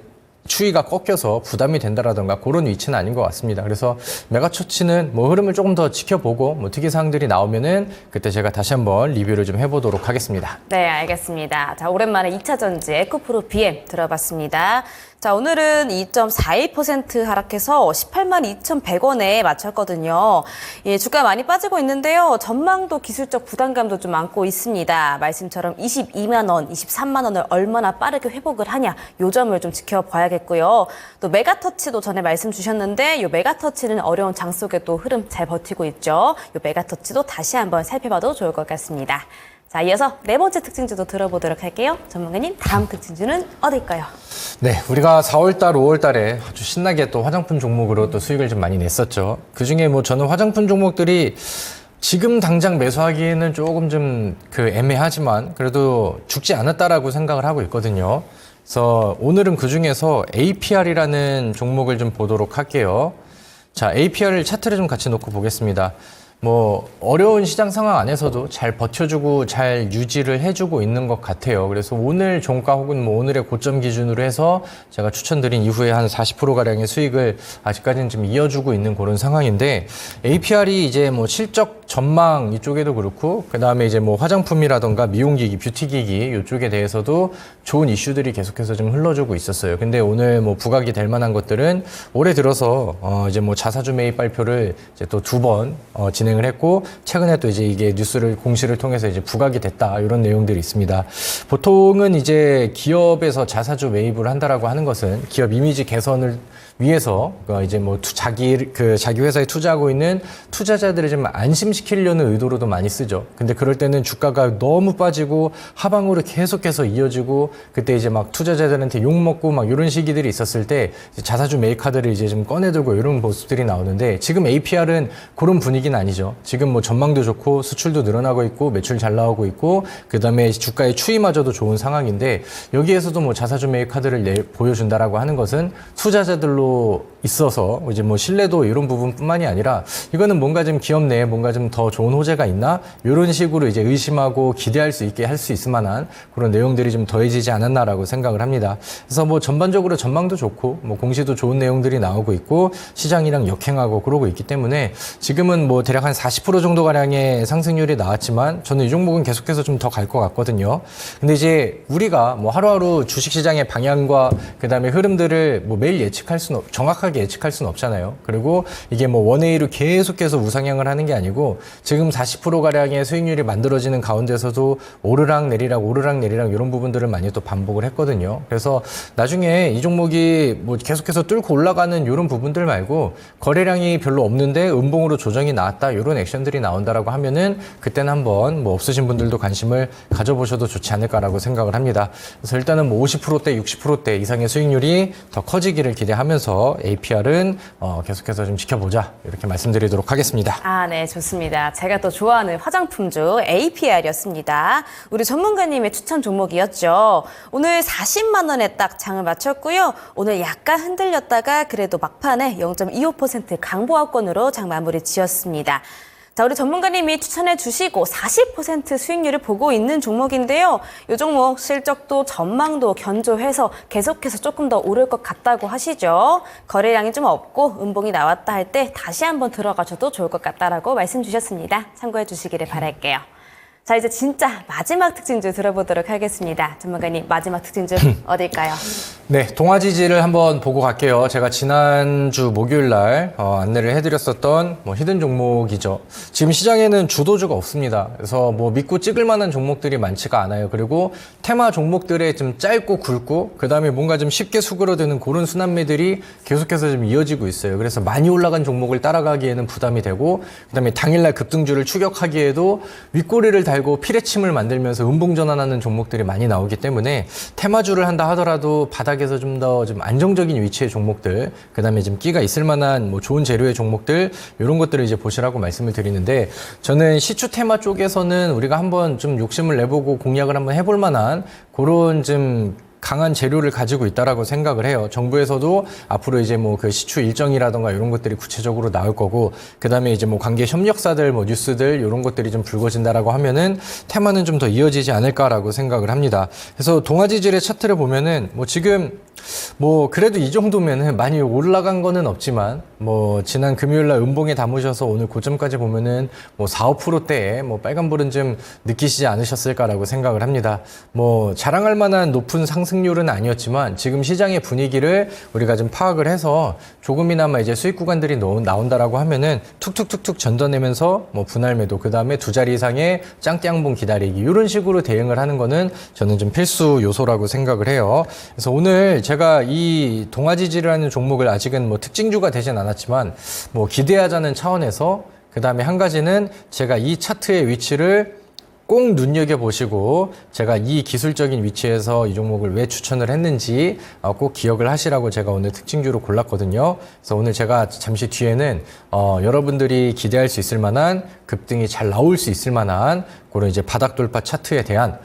추이가 꺾여서 부담이 된다라던가 그런 위치는 아닌 것 같습니다. 그래서 메가터치는 뭐 흐름을 조금 더 지켜보고 뭐 특이사항들이 나오면은 그때 제가 다시 한번 리뷰를 좀 해보도록 하겠습니다. 네, 알겠습니다. 자, 오랜만에 2차 전지 에코프로 BM 들어봤습니다. 자, 오늘은 2.42% 하락해서 182,100원에 마쳤거든요. 예, 주가 많이 빠지고 있는데요. 전망도 기술적 부담감도 좀 안고 있습니다. 말씀처럼 22만 원, 23만 원을 얼마나 빠르게 회복을 하냐, 요 점을 좀 지켜봐야겠고요. 또 메가터치도 전에 말씀 주셨는데 요 메가터치는 어려운 장 속에 또 흐름 잘 버티고 있죠. 요 메가터치도 다시 한번 살펴봐도 좋을 것 같습니다. 자, 이어서 네 번째 특징주도 들어보도록 할게요. 전문가님, 다음 특징주는 어딜까요? 네, 우리가 4월달, 5월달에 아주 신나게 또 화장품 종목으로 또 수익을 좀 많이 냈었죠. 그 중에 뭐 저는 화장품 종목들이 지금 당장 매수하기에는 조금 좀 애매하지만 그래도 죽지 않았다라고 생각을 하고 있거든요. 그래서 오늘은 그 중에서 APR이라는 종목을 좀 보도록 할게요. 자, APR 차트를 좀 같이 놓고 보겠습니다. 뭐 어려운 시장 상황 안에서도 잘 버텨주고 잘 유지를 해주고 있는 것 같아요. 그래서 오늘 종가 혹은 뭐 오늘의 고점 기준으로 해서 제가 추천드린 이후에 한 40%가량의 수익을 아직까지는 좀 이어주고 있는 그런 상황인데, APR이 이제 뭐 실적 전망 이쪽에도 그렇고 그다음에 이제 뭐 화장품이라던가 미용기기, 뷰티기기 이쪽에 대해서도 좋은 이슈들이 계속해서 좀 흘러주고 있었어요. 근데 오늘 뭐 부각이 될 만한 것들은 올해 들어서 이제 뭐 자사주 매입 발표를 이제 또 2번 진행을 했고, 최근에 또 이제 이게 뉴스를 공시를 통해서 이제 부각이 됐다, 이런 내용들이 있습니다. 보통은 이제 기업에서 자사주 매입을 한다라고 하는 것은 기업 이미지 개선을 위해서 이제 뭐 자기 회사에 투자하고 있는 투자자들을 좀 안심시키려는 의도로도 많이 쓰죠. 근데 그럴 때는 주가가 너무 빠지고 하방으로 계속해서 이어지고 그때 이제 막 투자자들한테 욕 먹고 막 이런 시기들이 있었을 때 자사주 매입 카드를 이제 좀 꺼내들고 이런 모습들이 나오는데, 지금 APR은 그런 분위기는 아니죠. 지금 뭐 전망도 좋고 수출도 늘어나고 있고 매출 잘 나오고 있고 그다음에 주가의 추이마저도 좋은 상황인데, 여기에서도 뭐 자사주 매입 카드를 보여준다라고 하는 것은 투자자들로 있어서 이제 뭐 신뢰도 이런 부분뿐만이 아니라 이거는 뭔가 좀 기업 내에 뭔가 좀 더 좋은 호재가 있나, 이런 식으로 이제 의심하고 기대할 수 있게 할 수 있을 만한 그런 내용들이 좀 더해지지 않았나라고 생각을 합니다. 그래서 뭐 전반적으로 전망도 좋고 뭐 공시도 좋은 내용들이 나오고 있고 시장이랑 역행하고 그러고 있기 때문에 지금은 뭐 대략 한 40% 정도 가량의 상승률이 나왔지만 저는 이 종목은 계속해서 좀 더 갈 것 같거든요. 근데 이제 우리가 뭐 하루하루 주식시장의 방향과 그다음에 흐름들을 뭐 매일 정확하게 예측할 수는 없잖아요. 그리고 이게 뭐 원웨이로 계속해서 우상향을 하는 게 아니고 지금 40%가량의 수익률이 만들어지는 가운데서도 오르락내리락 이런 부분들을 많이 또 반복을 했거든요. 그래서 나중에 이 종목이 뭐 계속해서 뚫고 올라가는 이런 부분들 말고 거래량이 별로 없는데 음봉으로 조정이 나왔다, 이런 액션들이 나온다라고 하면은 그때는 한번 뭐 없으신 분들도 관심을 가져보셔도 좋지 않을까라고 생각을 합니다. 그래서 일단은 뭐 50%대, 60%대 이상의 수익률이 더 커지기를 기대하면서 APR은 계속해서 좀 지켜보자, 이렇게 말씀드리도록 하겠습니다. 아, 네, 좋습니다. 제가 또 좋아하는 화장품주 APR이었습니다. 우리 전문가님의 추천 종목이었죠. 오늘 40만 원에 딱 장을 마쳤고요. 오늘 약간 흔들렸다가 그래도 막판에 0.25% 강보합권으로 장 마무리 지었습니다. 자, 우리 전문가님이 추천해 주시고 40% 수익률을 보고 있는 종목인데요. 이 종목 실적도 전망도 견조해서 계속해서 조금 더 오를 것 같다고 하시죠. 거래량이 좀 없고 음봉이 나왔다 할 때 다시 한번 들어가셔도 좋을 것 같다라고 말씀 주셨습니다. 참고해 주시기를 바랄게요. 자, 이제 진짜 마지막 특징주 들어보도록 하겠습니다. 전문가님, 마지막 특징주 어딜까요? 네, 동아지지를 한번 보고 갈게요. 제가 지난주 목요일 날 안내를 해드렸었던 히든 종목이죠. 지금 시장에는 주도주가 없습니다. 그래서 믿고 찍을 만한 종목들이 많지가 않아요. 그리고 테마 종목들에 좀 짧고 굵고 그다음에 뭔가 좀 쉽게 수그러드는 그런 순환매들이 계속해서 좀 이어지고 있어요. 그래서 많이 올라간 종목을 따라가기에는 부담이 되고 그다음에 당일날 급등주를 추격하기에도 윗꼬리를 달고 피레침을 만들면서 음봉전환하는 종목들이 많이 나오기 때문에 테마주를 한다 하더라도 바닥에서 좀 더 좀 안정적인 위치의 종목들, 그다음에 좀 끼가 있을 만한 좋은 재료의 종목들 이런 것들을 이제 보시라고 말씀을 드리는데 저는 시추 테마 쪽에서는 우리가 한번 좀 욕심을 내보고 공략을 한번 해볼 만한 그런 좀 강한 재료를 가지고 있다라고 생각을 해요. 정부에서도 앞으로 이제 그 시추 일정이라던가 이런 것들이 구체적으로 나올 거고, 그 다음에 이제 관계 협력사들, 뉴스들 이런 것들이 좀 불거진다라고 하면은 테마는 좀 더 이어지지 않을까라고 생각을 합니다. 그래서 동아지질의 차트를 보면은 지금 그래도 이 정도면은 많이 올라간 거는 없지만 지난 금요일 날 음봉에 담으셔서 오늘 고점까지 보면은 4, 5%대에 빨간불은 좀 느끼시지 않으셨을까라고 생각을 합니다. 자랑할 만한 높은 상승률은 아니었지만 지금 시장의 분위기를 우리가 좀 파악을 해서 조금이나마 이제 수익 구간들이 나온다라고 하면은 툭툭툭툭 전더내면서 분할 매도, 그 다음에 두 자리 이상의 짱띠양봉 기다리기 이런 식으로 대응을 하는 거는 저는 좀 필수 요소라고 생각을 해요. 그래서 오늘 제가 이 동아지지라는 종목을 아직은 특징주가 되진 않았지만 기대하자는 차원에서 그 다음에 한 가지는 제가 이 차트의 위치를 꼭 눈여겨보시고 제가 이 기술적인 위치에서 이 종목을 왜 추천을 했는지 꼭 기억을 하시라고 제가 오늘 특징주로 골랐거든요. 그래서 오늘 제가 잠시 뒤에는 여러분들이 기대할 수 있을 만한 급등이 잘 나올 수 있을 만한 그런 이제 바닥 돌파 차트에 대한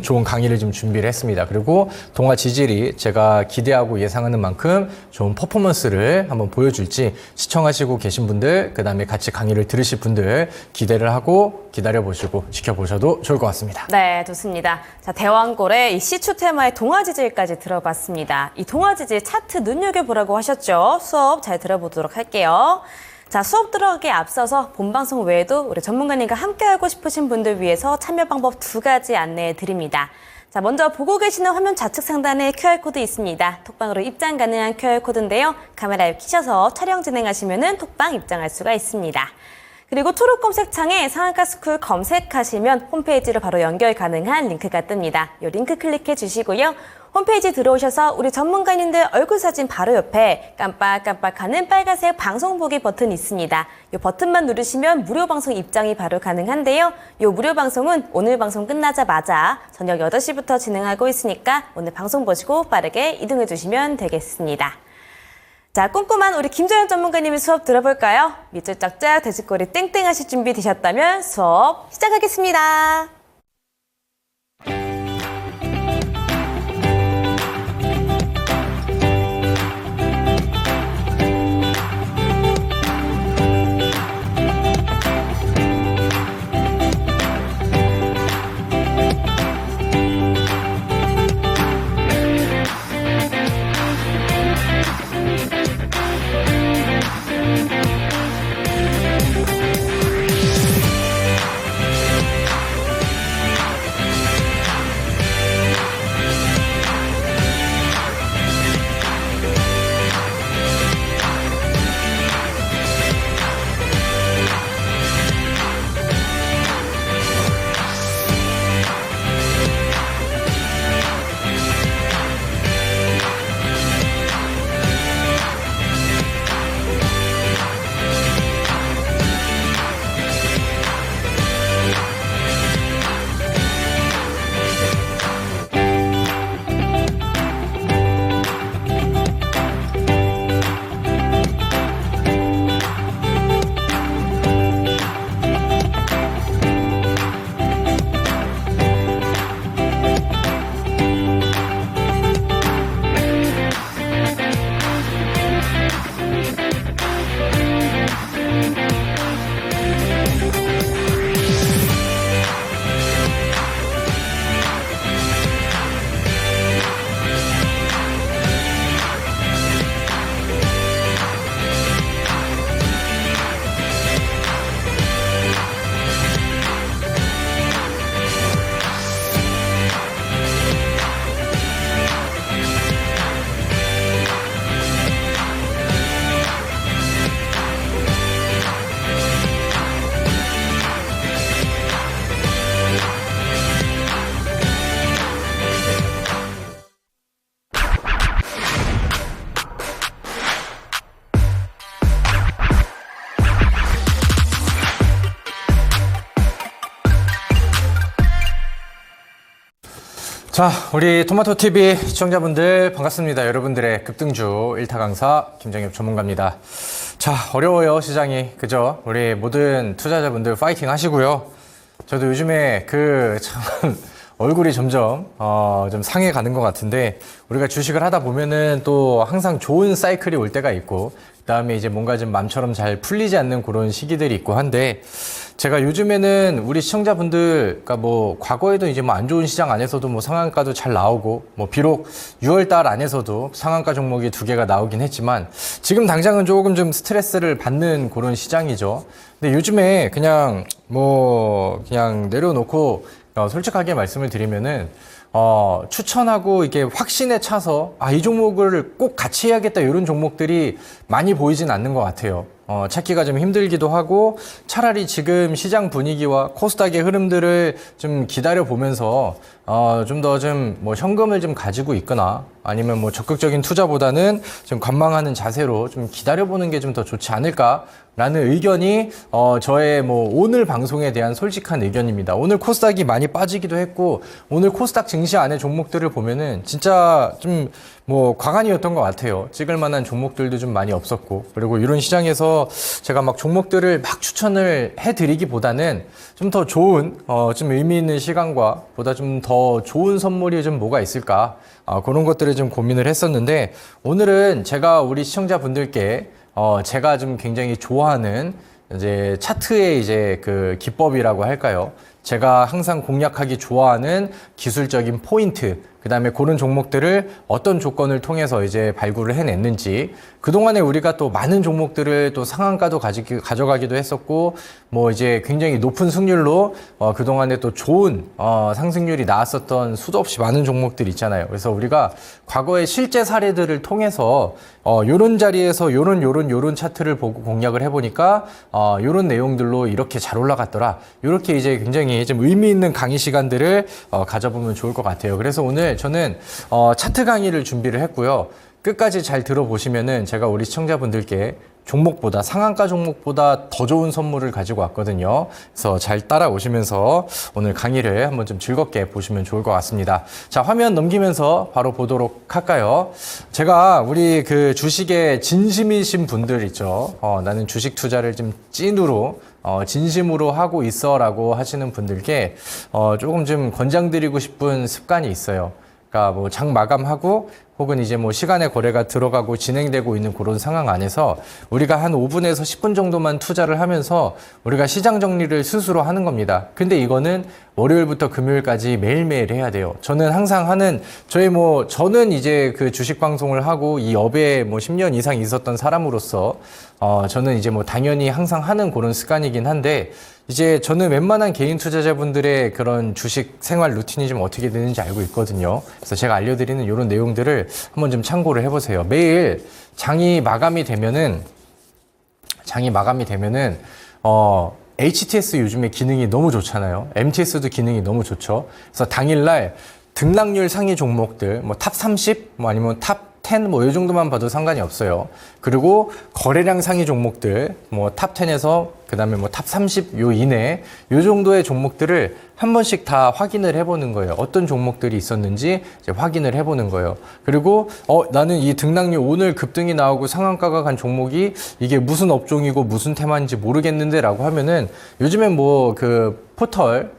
좋은 강의를 좀 준비를 했습니다. 그리고 동아 지질이 제가 기대하고 예상하는 만큼 좋은 퍼포먼스를 한번 보여줄지 시청하시고 계신 분들, 그 다음에 같이 강의를 들으실 분들 기대를 하고 기다려보시고 지켜보셔도 좋을 것 같습니다. 네, 좋습니다. 자, 대왕골의 이 시추 테마의 동아지질까지 들어봤습니다. 이 동아지질 차트 눈여겨보라고 하셨죠? 수업 잘 들어보도록 할게요. 자, 수업 들어가기에 앞서서 본방송 외에도 우리 전문가님과 함께하고 싶으신 분들 위해서 참여 방법 2가지 안내해 드립니다. 자, 먼저 보고 계시는 화면 좌측 상단에 QR코드 있습니다. 톡방으로 입장 가능한 QR코드인데요. 카메라에 켜셔서 촬영 진행하시면 톡방 입장할 수가 있습니다. 그리고 초록 검색창에 상한가 스쿨 검색하시면 홈페이지로 바로 연결 가능한 링크가 뜹니다. 이 링크 클릭해 주시고요. 홈페이지 들어오셔서 우리 전문가님들 얼굴 사진 바로 옆에 깜빡깜빡하는 빨간색 방송 보기 버튼 있습니다. 이 버튼만 누르시면 무료 방송 입장이 바로 가능한데요. 이 무료 방송은 오늘 방송 끝나자마자 저녁 8시부터 진행하고 있으니까 오늘 방송 보시고 빠르게 이동해 주시면 되겠습니다. 자, 꼼꼼한 우리 김정현 전문가님의 수업 들어볼까요? 밑줄 짝짝 돼지꼬리 땡땡 하실 준비 되셨다면 수업 시작하겠습니다. 자, 우리 토마토TV 시청자분들 반갑습니다. 여러분들의 급등주 1타 강사 김정엽 전문가입니다. 자, 어려워요, 시장이. 그죠? 우리 모든 투자자분들 파이팅 하시고요. 저도 요즘에 참 얼굴이 점점 좀 상해 가는 것 같은데, 우리가 주식을 하다 보면은 또 항상 좋은 사이클이 올 때가 있고, 그다음에 이제 뭔가 좀 맘처럼 잘 풀리지 않는 그런 시기들이 있고 한데, 제가 요즘에는 우리 시청자분들, 그러니까 뭐 과거에도 이제 뭐 안 좋은 시장 안에서도 뭐 상한가도 잘 나오고, 뭐 비록 6월 달 안에서도 상한가 종목이 2개가 나오긴 했지만, 지금 당장은 조금 좀 스트레스를 받는 그런 시장이죠. 근데 요즘에 그냥 내려놓고 솔직하게 말씀을 드리면은 추천하고 이게 확신에 차서 이 종목을 꼭 같이 해야겠다 이런 종목들이 많이 보이진 않는 것 같아요. 찾기가 좀 힘들기도 하고, 차라리 지금 시장 분위기와 코스닥의 흐름들을 좀 기다려 보면서 좀 더 좀 뭐 현금을 좀 가지고 있거나, 아니면 뭐 적극적인 투자보다는 좀 관망하는 자세로 좀 기다려 보는 게 좀 더 좋지 않을까라는 의견이 저의 뭐 오늘 방송에 대한 솔직한 의견입니다. 오늘 코스닥이 많이 빠지기도 했고, 오늘 코스닥 증시 안에 종목들을 보면은 진짜 좀 뭐 과간이었던 것 같아요. 찍을 만한 종목들도 좀 많이 없었고, 그리고 이런 시장에서 제가 막 종목들을 막 추천을 해드리기보다는 좀 더 좋은 좀 의미 있는 시간과 보다 좀 더 좋은 선물이 좀 뭐가 있을까, 그런 것들을 좀 고민을 했었는데, 오늘은 제가 우리 시청자분들께 제가 좀 굉장히 좋아하는 이제 차트의 이제 그 기법이라고 할까요? 제가 항상 공략하기 좋아하는 기술적인 포인트, 그 다음에 그런 종목들을 어떤 조건을 통해서 이제 발굴을 해냈는지, 그동안에 우리가 또 많은 종목들을 또 상한가도 가져가기도 했었고, 뭐 이제 굉장히 높은 승률로 그동안에 또 좋은 상승률이 나왔었던 수도 없이 많은 종목들 있잖아요. 그래서 우리가 과거의 실제 사례들을 통해서 요런 자리에서 요런 차트를 보고 공략을 해보니까 요런 내용들로 이렇게 잘 올라갔더라. 요렇게 이제 굉장히 좀 의미 있는 강의 시간들을 가져보면 좋을 것 같아요. 그래서 오늘 저는 차트 강의를 준비를 했고요. 끝까지 잘 들어보시면은 제가 우리 시청자분들께 종목보다, 상한가 종목보다 더 좋은 선물을 가지고 왔거든요. 그래서 잘 따라오시면서 오늘 강의를 한번 좀 즐겁게 보시면 좋을 것 같습니다. 자, 화면 넘기면서 바로 보도록 할까요? 제가 우리 그 주식에 진심이신 분들 있죠. 나는 주식 투자를 좀 찐으로 진심으로 하고 있어 라고 하시는 분들께 조금 좀 권장드리고 싶은 습관이 있어요. 그러니까 뭐 장 마감하고 혹은 이제 뭐 시간의 거래가 들어가고 진행되고 있는 그런 상황 안에서 우리가 한 5분에서 10분 정도만 투자를 하면서 우리가 시장 정리를 스스로 하는 겁니다. 근데 이거는 월요일부터 금요일까지 매일매일 해야 돼요. 저는 항상 하는, 저는 이제 그 주식 방송을 하고 이 업에 뭐 10년 이상 있었던 사람으로서 저는 이제 뭐 당연히 항상 하는 그런 습관이긴 한데, 이제 저는 웬만한 개인 투자자분들의 그런 주식 생활 루틴이 좀 어떻게 되는지 알고 있거든요. 그래서 제가 알려드리는 이런 내용들을 한번 좀 참고를 해보세요. 매일 장이 마감이 되면은 HTS 요즘에 기능이 너무 좋잖아요. MTS도 기능이 너무 좋죠. 그래서 당일날 등락률 상위 종목들, 뭐 탑 30, 뭐 아니면 탑 10, 뭐 이 정도만 봐도 상관이 없어요. 그리고 거래량 상위 종목들, 뭐 탑 10에서 그 다음에 뭐 탑 30 요 이내, 요 정도의 종목들을 한 번씩 다 확인을 해보는 거예요. 어떤 종목들이 있었는지 이제 확인을 해보는 거예요. 그리고 나는 이 등락률 오늘 급등이 나오고 상한가가 간 종목이 이게 무슨 업종이고 무슨 테마인지 모르겠는데 라고 하면은, 요즘엔 뭐 그 포털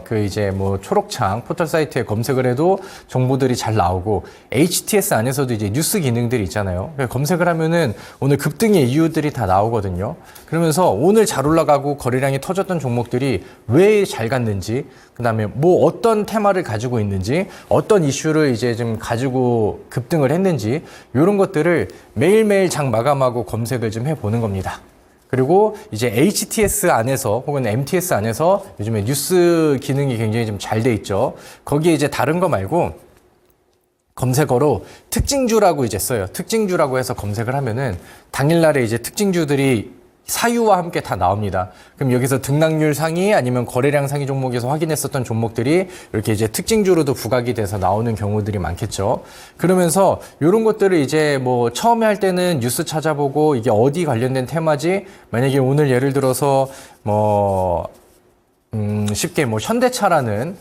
그 이제 뭐 초록창 포털 사이트에 검색을 해도 정보들이 잘 나오고, HTS 안에서도 이제 뉴스 기능들이 있잖아요. 검색을 하면은 오늘 급등의 이유들이 다 나오거든요. 그러면서 오늘 잘 올라가고 거래량이 터졌던 종목들이 왜 잘 갔는지, 그 다음에 뭐 어떤 테마를 가지고 있는지, 어떤 이슈를 이제 좀 가지고 급등을 했는지, 이런 것들을 매일매일 장 마감하고 검색을 좀 해보는 겁니다. 그리고 이제 HTS 안에서 혹은 MTS 안에서 요즘에 뉴스 기능이 굉장히 좀 잘 돼 있죠. 거기에 이제 다른 거 말고 검색어로 특징주라고 이제 써요. 특징주라고 해서 검색을 하면은 당일날에 이제 특징주들이 사유와 함께 다 나옵니다. 그럼 여기서 등락률 상위 아니면 거래량 상위 종목에서 확인했었던 종목들이 이렇게 이제 특징주로도 부각이 돼서 나오는 경우들이 많겠죠. 그러면서 이런 것들을 이제 뭐 처음에 할 때는 뉴스 찾아보고 이게 어디 관련된 테마지, 만약에 오늘 예를 들어서 뭐 쉽게 뭐 현대차라는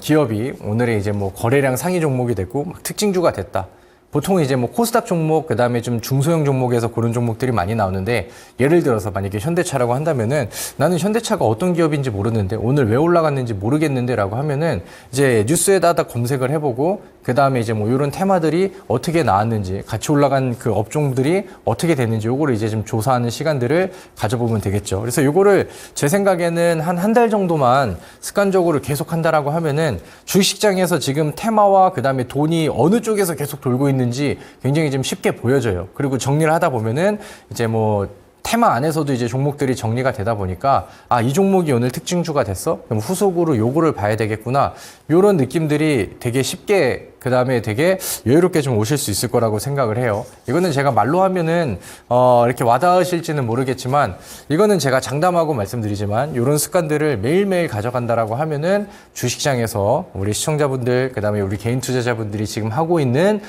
기업이 오늘의 이제 뭐 거래량 상위 종목이 됐고 막 특징주가 됐다. 보통 이제 뭐 코스닥 종목, 그 다음에 좀 중소형 종목에서 그런 종목들이 많이 나오는데, 예를 들어서 만약에 현대차라고 한다면은 나는 현대차가 어떤 기업인지 모르는데 오늘 왜 올라갔는지 모르겠는데 라고 하면은 이제 뉴스에다 검색을 해보고, 그 다음에 이제 뭐 이런 테마들이 어떻게 나왔는지, 같이 올라간 그 업종들이 어떻게 됐는지 요거를 이제 좀 조사하는 시간들을 가져보면 되겠죠. 그래서 요거를 제 생각에는 한 달 정도만 습관적으로 계속 한다라고 하면은 주식시장에서 지금 테마와 그 다음에 돈이 어느 쪽에서 계속 돌고 있는지 굉장히 좀 쉽게 보여져요. 그리고 정리를 하다 보면은 이제 뭐 테마 안에서도 이제 종목들이 정리가 되다 보니까 이 종목이 오늘 특징주가 됐어? 그럼 후속으로 요거를 봐야 되겠구나. 요런 느낌들이 되게 쉽게 그 다음에 되게 여유롭게 좀 오실 수 있을 거라고 생각을 해요. 이거는 제가 말로 하면은 이렇게 와닿으실지는 모르겠지만, 이거는 제가 장담하고 말씀드리지만 이런 습관들을 매일매일 가져간다라고 하면은 주식시장에서 우리 시청자분들, 그 다음에 우리 개인 투자자분들이 지금 하고 있는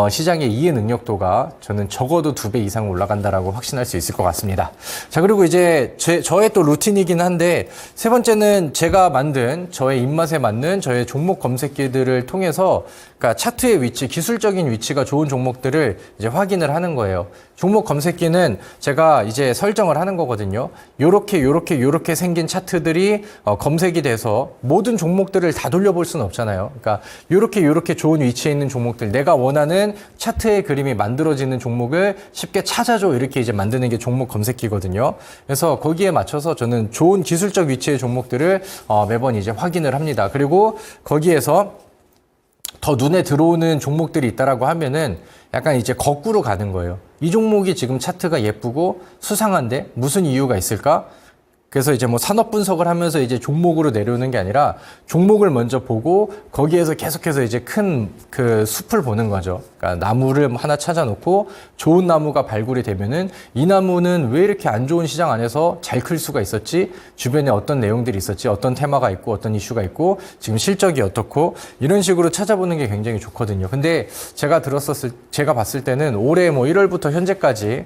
시장의 이해 능력도가 저는 적어도 2배 이상 올라간다라고 확신할 수 있을 것 같습니다. 자, 그리고 이제 저의 또 루틴이긴 한데, 세 번째는 제가 만든 저의 입맛에 맞는 저의 종목 검색기들을 통해서, 그러니까 차트의 위치, 기술적인 위치가 좋은 종목들을 이제 확인을 하는 거예요. 종목 검색기는 제가 이제 설정을 하는 거거든요. 요렇게 생긴 차트들이 검색이 돼서 모든 종목들을 다 돌려볼 수는 없잖아요. 그러니까 요렇게 좋은 위치에 있는 종목들, 내가 원하는 차트의 그림이 만들어지는 종목을 쉽게 찾아줘, 이렇게 이제 만드는 게 종목 검색기거든요. 그래서 거기에 맞춰서 저는 좋은 기술적 위치의 종목들을 매번 이제 확인을 합니다. 그리고 거기에서 더 눈에 들어오는 종목들이 있다라고 하면은 약간 이제 거꾸로 가는 거예요. 이 종목이 지금 차트가 예쁘고 수상한데 무슨 이유가 있을까? 그래서 이제 뭐 산업 분석을 하면서 이제 종목으로 내려오는 게 아니라 종목을 먼저 보고 거기에서 계속해서 이제 큰 그 숲을 보는 거죠. 그러니까 나무를 하나 찾아놓고 좋은 나무가 발굴이 되면은 이 나무는 왜 이렇게 안 좋은 시장 안에서 잘 클 수가 있었지? 주변에 어떤 내용들이 있었지? 어떤 테마가 있고 어떤 이슈가 있고 지금 실적이 어떻고, 이런 식으로 찾아보는 게 굉장히 좋거든요. 근데 제가 봤을 때는 올해 뭐 1월부터 현재까지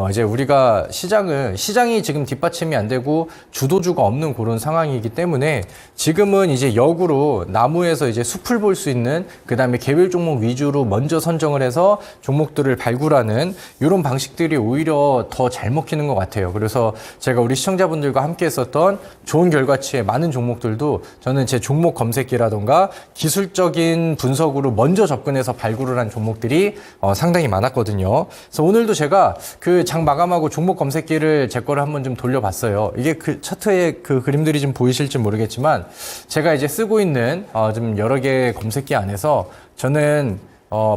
이제 우리가 시장이 지금 뒷받침이 안 되고 주도주가 없는 그런 상황이기 때문에 지금은 이제 역으로 나무에서 이제 숲을 볼 수 있는, 그 다음에 개별 종목 위주로 먼저 선정을 해서 종목들을 발굴하는 이런 방식들이 오히려 더 잘 먹히는 것 같아요. 그래서 제가 우리 시청자분들과 함께 했었던 좋은 결과치의 많은 종목들도 저는 제 종목 검색기라던가 기술적인 분석으로 먼저 접근해서 발굴을 한 종목들이 상당히 많았거든요. 그래서 오늘도 제가 그 장 마감하고 종목 검색기를 제 거를 한번 좀 돌려봤어요. 이게 그 차트에 그 그림들이 좀 보이실지 모르겠지만, 제가 이제 쓰고 있는 좀 여러 개의 검색기 안에서 저는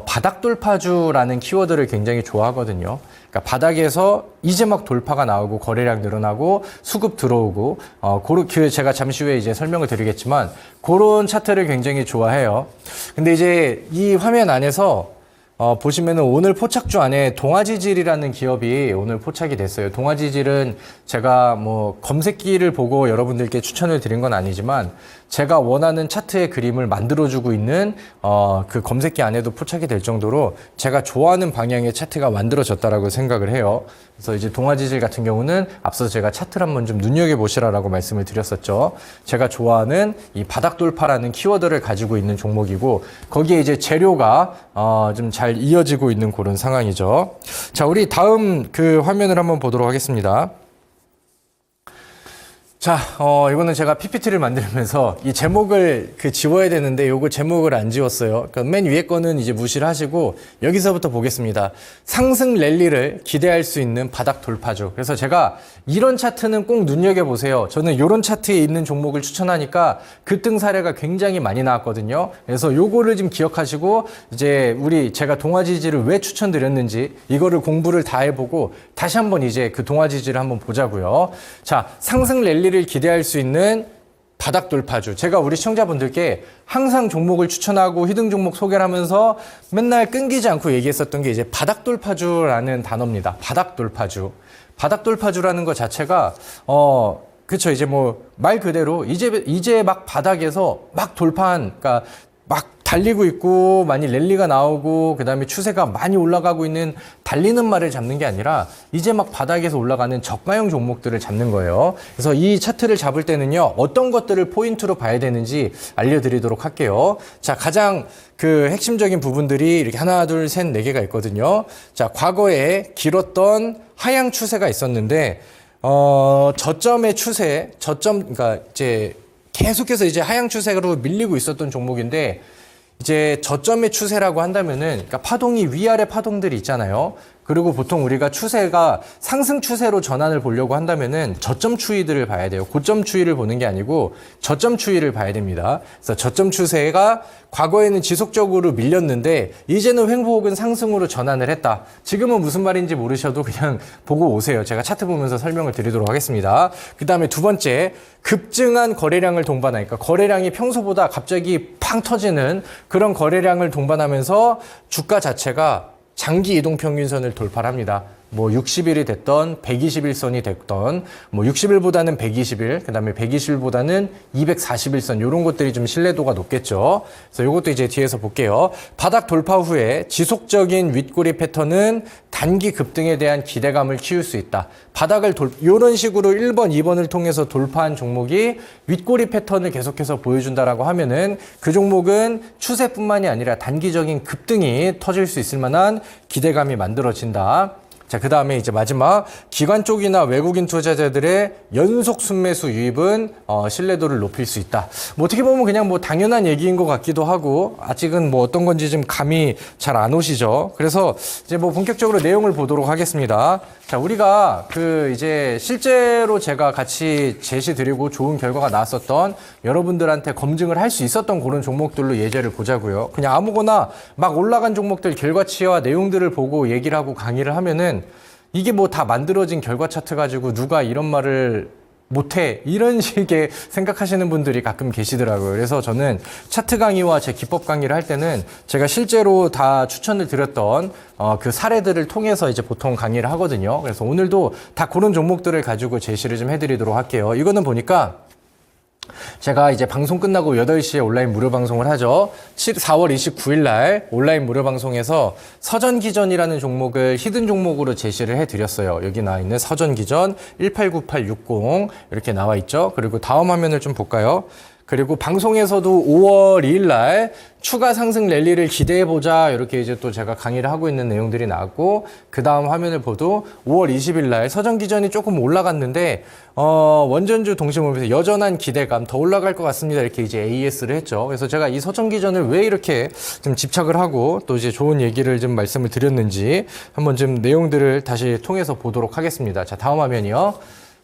바닥 돌파주라는 키워드를 굉장히 좋아하거든요. 그러니까 바닥에서 이제 막 돌파가 나오고 거래량 늘어나고 수급 들어오고 그렇게 제가 잠시 후에 이제 설명을 드리겠지만 그런 차트를 굉장히 좋아해요. 근데 이제 이 화면 안에서 보시면은 오늘 포착주 안에 동아지질이라는 기업이 오늘 포착이 됐어요. 동아지질은 제가 뭐 검색기를 보고 여러분들께 추천을 드린 건 아니지만 제가 원하는 차트의 그림을 만들어주고 있는 그 검색기 안에도 포착이 될 정도로 제가 좋아하는 방향의 차트가 만들어졌다라고 생각을 해요. 그래서 이제 동아지질 같은 경우는 앞서 제가 차트를 한번 좀 눈여겨보시라라고 말씀을 드렸었죠. 제가 좋아하는 이 바닥 돌파라는 키워드를 가지고 있는 종목이고, 거기에 이제 재료가 좀 잘 이어지고 있는 그런 상황이죠. 자, 우리 다음 그 화면을 한번 보도록 하겠습니다. 자, 이거는 제가 PPT를 만들면서 이 제목을 지워야 되는데 요거 제목을 안 지웠어요. 그러니까 맨 위에 거는 이제 무시를 하시고 여기서부터 보겠습니다. 상승 랠리를 기대할 수 있는 바닥 돌파주. 그래서 제가 이런 차트는 꼭 눈여겨보세요. 저는 이런 차트에 있는 종목을 추천하니까 급등 사례가 굉장히 많이 나왔거든요. 그래서 요거를 좀 기억하시고 이제 제가 동아지지를 왜 추천드렸는지 이거를 공부를 다 해보고 다시 한번 이제 그 동아지지를 한번 보자고요. 자, 상승 랠리를 기대할 수 있는 바닥 돌파주. 제가 우리 시청자분들께 항상 종목을 추천하고 히든 종목 소개를 하면서 맨날 끊기지 않고 얘기했었던 게 이제 바닥 돌파주라는 단어입니다. 바닥 돌파주. 바닥 돌파주라는 것 자체가 그쵸, 이제 뭐 말 그대로 이제 막 바닥에서 막 돌파한, 그러니까 막 달리고 있고 많이 랠리가 나오고 그다음에 추세가 많이 올라가고 있는 달리는 말을 잡는 게 아니라 이제 막 바닥에서 올라가는 저가형 종목들을 잡는 거예요. 그래서 이 차트를 잡을 때는요, 어떤 것들을 포인트로 봐야 되는지 알려드리도록 할게요. 자, 가장 그 핵심적인 부분들이 이렇게 하나, 둘, 셋, 네 개가 있거든요. 자, 과거에 길었던 하향 추세가 있었는데, 저점의 추세, 그러니까 이제 계속해서 이제 하향 추세로 밀리고 있었던 종목인데, 이제 저점의 추세라고 한다면은, 그러니까 파동이 위아래 파동들이 있잖아요. 그리고 보통 우리가 추세가 상승 추세로 전환을 보려고 한다면은 저점 추이들을 봐야 돼요. 고점 추이를 보는 게 아니고 저점 추이를 봐야 됩니다. 그래서 저점 추세가 과거에는 지속적으로 밀렸는데 이제는 횡보 혹은 상승으로 전환을 했다. 지금은 무슨 말인지 모르셔도 그냥 보고 오세요. 제가 차트 보면서 설명을 드리도록 하겠습니다. 그 다음에 두 번째, 급증한 거래량을 동반하니까 거래량이 평소보다 갑자기 팡 터지는 그런 거래량을 동반하면서 주가 자체가 장기 이동 평균선을 돌파를 합니다. 뭐 60일이 됐던 120일선이 됐던 뭐 60일보다는 120일, 그다음에 120일보다는 240일선 이런 것들이 좀 신뢰도가 높겠죠. 그래서 이것도 이제 뒤에서 볼게요. 바닥 돌파 후에 지속적인 윗꼬리 패턴은 단기 급등에 대한 기대감을 키울 수 있다. 바닥을 이런 식으로 1번, 2번을 통해서 돌파한 종목이 윗꼬리 패턴을 계속해서 보여준다라고 하면은 그 종목은 추세뿐만이 아니라 단기적인 급등이 터질 수 있을 만한 기대감이 만들어진다. 자, 그 다음에 이제 마지막, 기관 쪽이나 외국인 투자자들의 연속 순매수 유입은 신뢰도를 높일 수 있다. 뭐 어떻게 보면 그냥 뭐 당연한 얘기인 것 같기도 하고 아직은 뭐 어떤 건지 좀 감이 잘 안 오시죠. 그래서 이제 뭐 본격적으로 내용을 보도록 하겠습니다. 자, 우리가 그 이제 실제로 제가 같이 제시 드리고 좋은 결과가 나왔었던 여러분들한테 검증을 할 수 있었던 그런 종목들로 예제를 보자고요. 그냥 아무거나 막 올라간 종목들 결과치와 내용들을 보고 얘기를 하고 강의를 하면은 이게 뭐 다 만들어진 결과 차트 가지고 누가 이런 말을 못해 이런 식의 생각하시는 분들이 가끔 계시더라고요. 그래서 저는 차트 강의와 제 기법 강의를 할 때는 제가 실제로 다 추천을 드렸던 그 사례들을 통해서 이제 보통 강의를 하거든요. 그래서 오늘도 다 그런 종목들을 가지고 제시를 좀 해드리도록 할게요. 이거는 보니까 제가 이제 방송 끝나고 8시에 온라인 무료 방송을 하죠. 4월 29일 날 온라인 무료 방송에서 서전기전이라는 종목을 히든 종목으로 제시를 해드렸어요. 여기 나와 있는 서전기전 189860 이렇게 나와 있죠. 그리고 다음 화면을 좀 볼까요? 그리고 방송에서도 5월 2일 날 추가 상승 랠리를 기대해보자 이렇게 이제 또 제가 강의를 하고 있는 내용들이 나왔고, 그 다음 화면을 봐도 5월 20일 날 서전기전이 조금 올라갔는데 원전주 동시모면서 여전한 기대감 더 올라갈 것 같습니다 이렇게 이제 AS를 했죠. 그래서 제가 이 서전기전을 왜 이렇게 좀 집착을 하고 또 이제 좋은 얘기를 좀 말씀을 드렸는지 한번 좀 내용들을 다시 통해서 보도록 하겠습니다. 자, 다음 화면이요.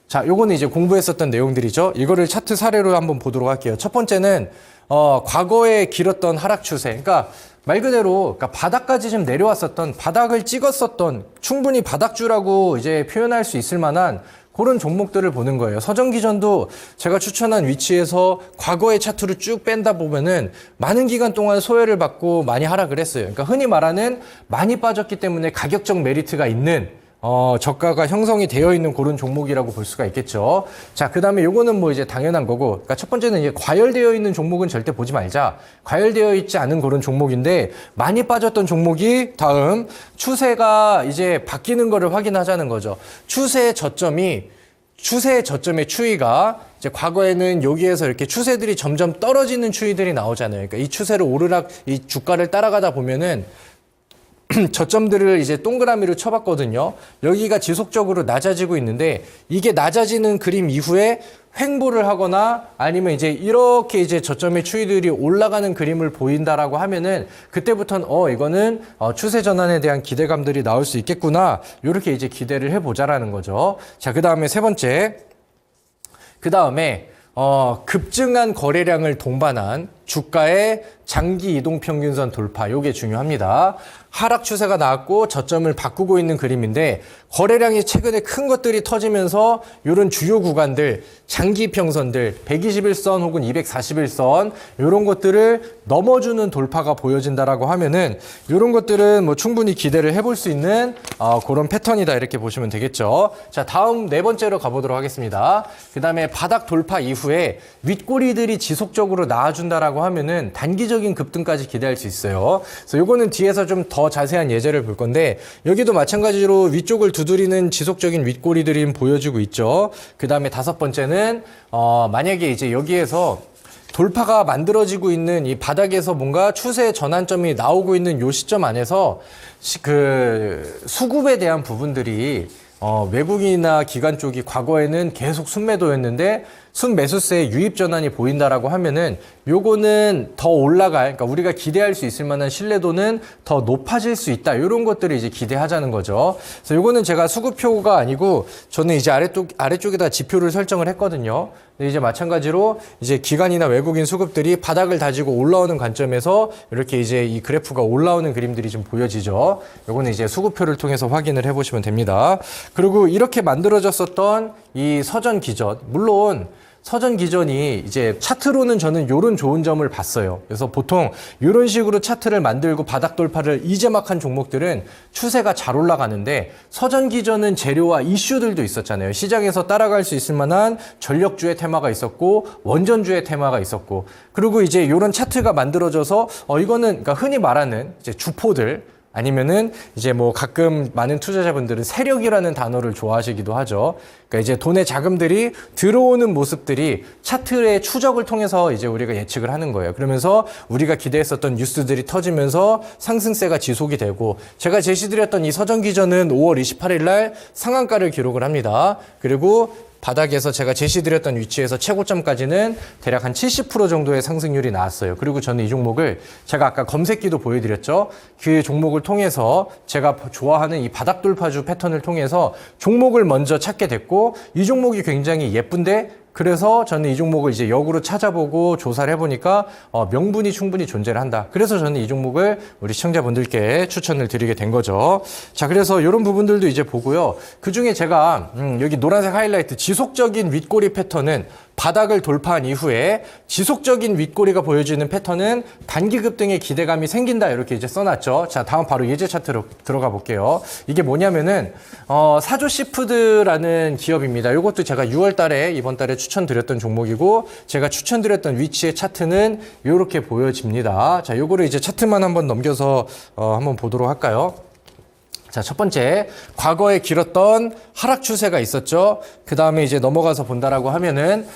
자, 요거는 이제 공부했었던 내용들이죠. 이거를 차트 사례로 한번 보도록 할게요. 첫 번째는 과거에 길었던 하락 추세. 그러니까 말 그대로 그러니까 바닥까지 좀 내려왔었던, 바닥을 찍었었던, 충분히 바닥주라고 이제 표현할 수 있을 만한 그런 종목들을 보는 거예요. 서전기전도 제가 추천한 위치에서 과거의 차트를 쭉 뺀다 보면은 많은 기간 동안 소외를 받고 많이 하락을 했어요. 그러니까 흔히 말하는 많이 빠졌기 때문에 가격적 메리트가 있는 저가가 형성이 되어 있는 그런 종목이라고 볼 수가 있겠죠. 자, 그 다음에 요거는 뭐 이제 당연한 거고, 그러니까 첫 번째는 이제 과열되어 있는 종목은 절대 보지 말자. 과열되어 있지 않은 그런 종목인데 많이 빠졌던 종목이 다음 추세가 이제 바뀌는 거를 확인하자는 거죠. 추세의 저점의 추이가 이제 과거에는 여기에서 이렇게 추세들이 점점 떨어지는 추이들이 나오잖아요. 그러니까 이 추세를 오르락 이 주가를 따라가다 보면은 저점들을 이제 동그라미로 쳐봤거든요. 여기가 지속적으로 낮아지고 있는데 이게 낮아지는 그림 이후에 횡보를 하거나 아니면 이제 이렇게 이제 저점의 추이들이 올라가는 그림을 보인다라고 하면은 그때부터는 이거는 추세 전환에 대한 기대감들이 나올 수 있겠구나. 이렇게 이제 기대를 해보자라는 거죠. 자, 그 다음에 세 번째. 그 다음에 급증한 거래량을 동반한 주가의 장기 이동 평균선 돌파, 요게 중요합니다. 하락 추세가 나왔고 저점을 바꾸고 있는 그림인데 거래량이 최근에 큰 것들이 터지면서 이런 주요 구간들, 장기 평선들, 121선 혹은 241선 이런 것들을 넘어주는 돌파가 보여진다라고 하면은 이런 것들은 뭐 충분히 기대를 해볼 수 있는 그런 패턴이다 이렇게 보시면 되겠죠. 자, 다음 네 번째로 가보도록 하겠습니다. 그 다음에 바닥 돌파 이후에 윗꼬리들이 지속적으로 나와준다라고 온다라고 하면은 단기적인 급등까지 기대할 수 있어요. 그래서 요거는 뒤에서 좀 더 자세한 예제를 볼 건데 여기도 마찬가지로 위쪽을 두드리는 지속적인 윗꼬리들이 보여지고 있죠. 그 다음에 다섯 번째는 만약에 이제 여기에서 돌파가 만들어지고 있는 이 바닥에서 뭔가 추세 전환점이 나오고 있는 요 시점 안에서 그 수급에 대한 부분들이 외국인이나 기관 쪽이 과거에는 계속 순매도였는데 순매수세의 유입 전환이 보인다라고 하면은 요거는 더 올라갈, 그러니까 우리가 기대할 수 있을 만한 신뢰도는 더 높아질 수 있다. 이런 것들을 이제 기대하자는 거죠. 그래서 요거는 제가 수급표가 아니고 저는 이제 아래쪽에다 지표를 설정을 했거든요. 근데 이제 마찬가지로 이제 기관이나 외국인 수급들이 바닥을 다지고 올라오는 관점에서 이렇게 이제 이 그래프가 올라오는 그림들이 좀 보여지죠. 요거는 이제 수급표를 통해서 확인을 해보시면 됩니다. 그리고 이렇게 만들어졌었던 이 서전 기전, 물론 서전 기전이 이제 차트로는 저는 요런 좋은 점을 봤어요. 그래서 보통 요런 식으로 차트를 만들고 바닥 돌파를 이제 막 한 종목들은 추세가 잘 올라가는데 서전 기전은 재료와 이슈들도 있었잖아요. 시장에서 따라갈 수 있을 만한 전력주의 테마가 있었고 원전주의 테마가 있었고 그리고 이제 요런 차트가 만들어져서 이거는 그러니까 흔히 말하는 이제 주포들 아니면은 이제 뭐 가끔 많은 투자자분들은 세력이라는 단어를 좋아하시기도 하죠. 그러니까 이제 돈의 자금들이 들어오는 모습들이 차트의 추적을 통해서 이제 우리가 예측을 하는 거예요. 그러면서 우리가 기대했었던 뉴스들이 터지면서 상승세가 지속이 되고 제가 제시드렸던 이 서전 기전은 5월 28일 날 상한가를 기록을 합니다. 그리고 바닥에서 제가 제시드렸던 위치에서 최고점까지는 대략 한 70% 정도의 상승률이 나왔어요. 그리고 저는 이 종목을 제가 아까 검색기도 보여드렸죠. 그 종목을 통해서 제가 좋아하는 이 바닥 돌파주 패턴을 통해서 종목을 먼저 찾게 됐고 이 종목이 굉장히 예쁜데 그래서 저는 이 종목을 이제 역으로 찾아보고 조사를 해보니까 명분이 충분히 존재를 한다. 그래서 저는 이 종목을 우리 시청자분들께 추천을 드리게 된 거죠. 자, 그래서 이런 부분들도 이제 보고요. 그 중에 제가 여기 노란색 하이라이트 지속적인 윗꼬리 패턴은 바닥을 돌파한 이후에 지속적인 윗꼬리가 보여지는 패턴은 단기 급등의 기대감이 생긴다 이렇게 이제 써놨죠. 자, 다음 바로 예제 차트로 들어가 볼게요. 이게 뭐냐면은 사조시푸드라는 기업입니다. 이것도 제가 6월 달에 이번 달에 추천드렸던 종목이고 제가 추천드렸던 위치의 차트는 이렇게 보여집니다. 자, 요거를 이제 차트만 한번 넘겨서 한번 보도록 할까요? 자, 첫 번째, 과거에 길었던 하락 추세가 있었죠. 그 다음에 이제 넘어가서 본다라고 하면은,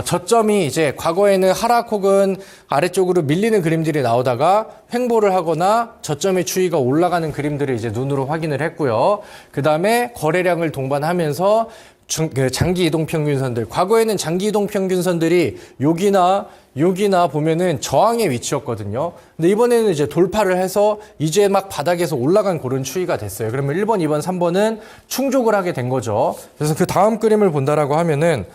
저점이 이제 과거에는 하락 혹은 아래쪽으로 밀리는 그림들이 나오다가 횡보를 하거나 저점의 추이가 올라가는 그림들을 이제 눈으로 확인을 했고요. 그 다음에 거래량을 동반하면서 장기 이동 평균선들, 과거에는 장기 이동 평균선들이 여기나 보면은 저항의 위치였거든요. 근데 이번에는 이제 돌파를 해서 이제 막 바닥에서 올라간 그런 추이가 됐어요. 그러면 1번, 2번, 3번은 충족을 하게 된 거죠. 그래서 그 다음 그림을 본다라고 하면은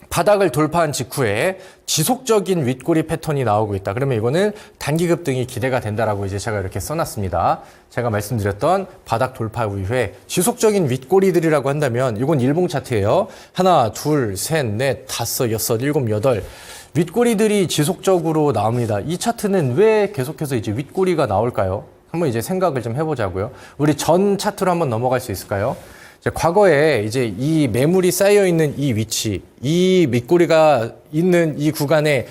바닥을 돌파한 직후에 지속적인 윗꼬리 패턴이 나오고 있다. 그러면 이거는 단기 급등이 기대가 된다라고 이제 제가 이렇게 써놨습니다. 제가 말씀드렸던 바닥 돌파 이후에 지속적인 윗꼬리들이라고 한다면 이건 일봉 차트예요. 하나, 둘, 셋, 넷, 다섯, 여섯, 일곱, 여덟. 윗꼬리들이 지속적으로 나옵니다. 이 차트는 왜 계속해서 이제 윗꼬리가 나올까요? 한번 이제 생각을 좀 해보자고요. 우리 전 차트로 한번 넘어갈 수 있을까요? 과거에 이제 이 매물이 쌓여 있는 이 위치, 이 밑꼬리가 있는 이 구간에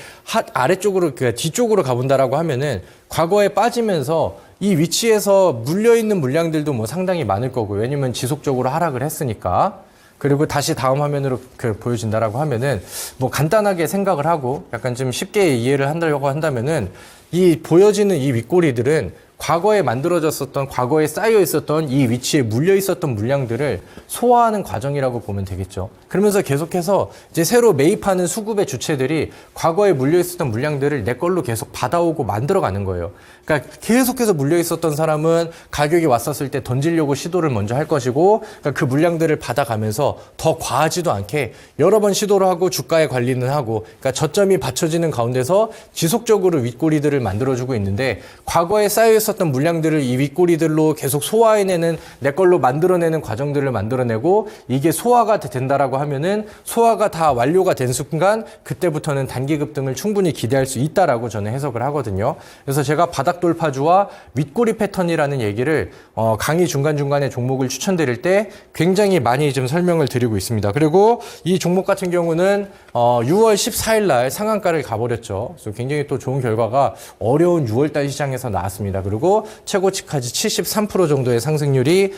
아래쪽으로, 그 뒤쪽으로 가본다라고 하면은 과거에 빠지면서 이 위치에서 물려있는 물량들도 뭐 상당히 많을 거고, 왜냐면 지속적으로 하락을 했으니까. 그리고 다시 다음 화면으로 보여진다라고 하면은 뭐 간단하게 생각을 하고 약간 좀 쉽게 이해를 한다고 한다면은 이 보여지는 이 윗꼬리들은 과거에 만들어졌었던, 과거에 쌓여 있었던 이 위치에 물려 있었던 물량들을 소화하는 과정이라고 보면 되겠죠. 그러면서 계속해서 이제 새로 매입하는 수급의 주체들이 과거에 물려 있었던 물량들을 내 걸로 계속 받아오고 만들어가는 거예요. 그러니까 계속해서 물려 있었던 사람은 가격이 왔었을 때 던지려고 시도를 먼저 할 것이고, 그러니까 그 물량들을 받아가면서 더 과하지도 않게 여러 번 시도를 하고 주가의 관리는 하고, 그러니까 저점이 받쳐지는 가운데서 지속적으로 윗꼬리들을 만들어주고 있는데, 과거에 쌓여 있었던 투입했었던 물량들을 이 윗꼬리들로 계속 소화해내는 내 걸로 만들어내는 과정들을 만들어내고 이게 소화가 된다라고 하면은 소화가 다 완료가 된 순간 그때부터는 단기 급등을 충분히 기대할 수 있다라고 저는 해석을 하거든요. 그래서 제가 바닥 돌파주와 윗꼬리 패턴이라는 얘기를 강의 중간중간에 종목을 추천드릴 때 굉장히 많이 좀 설명을 드리고 있습니다. 그리고 이 종목 같은 경우는 6월 14일 날 상한가를 가버렸죠. 그래서 굉장히 또 좋은 결과가 어려운 6월달 시장에서 나왔습니다. 그리고 최고치까지 73% 정도의 상승률이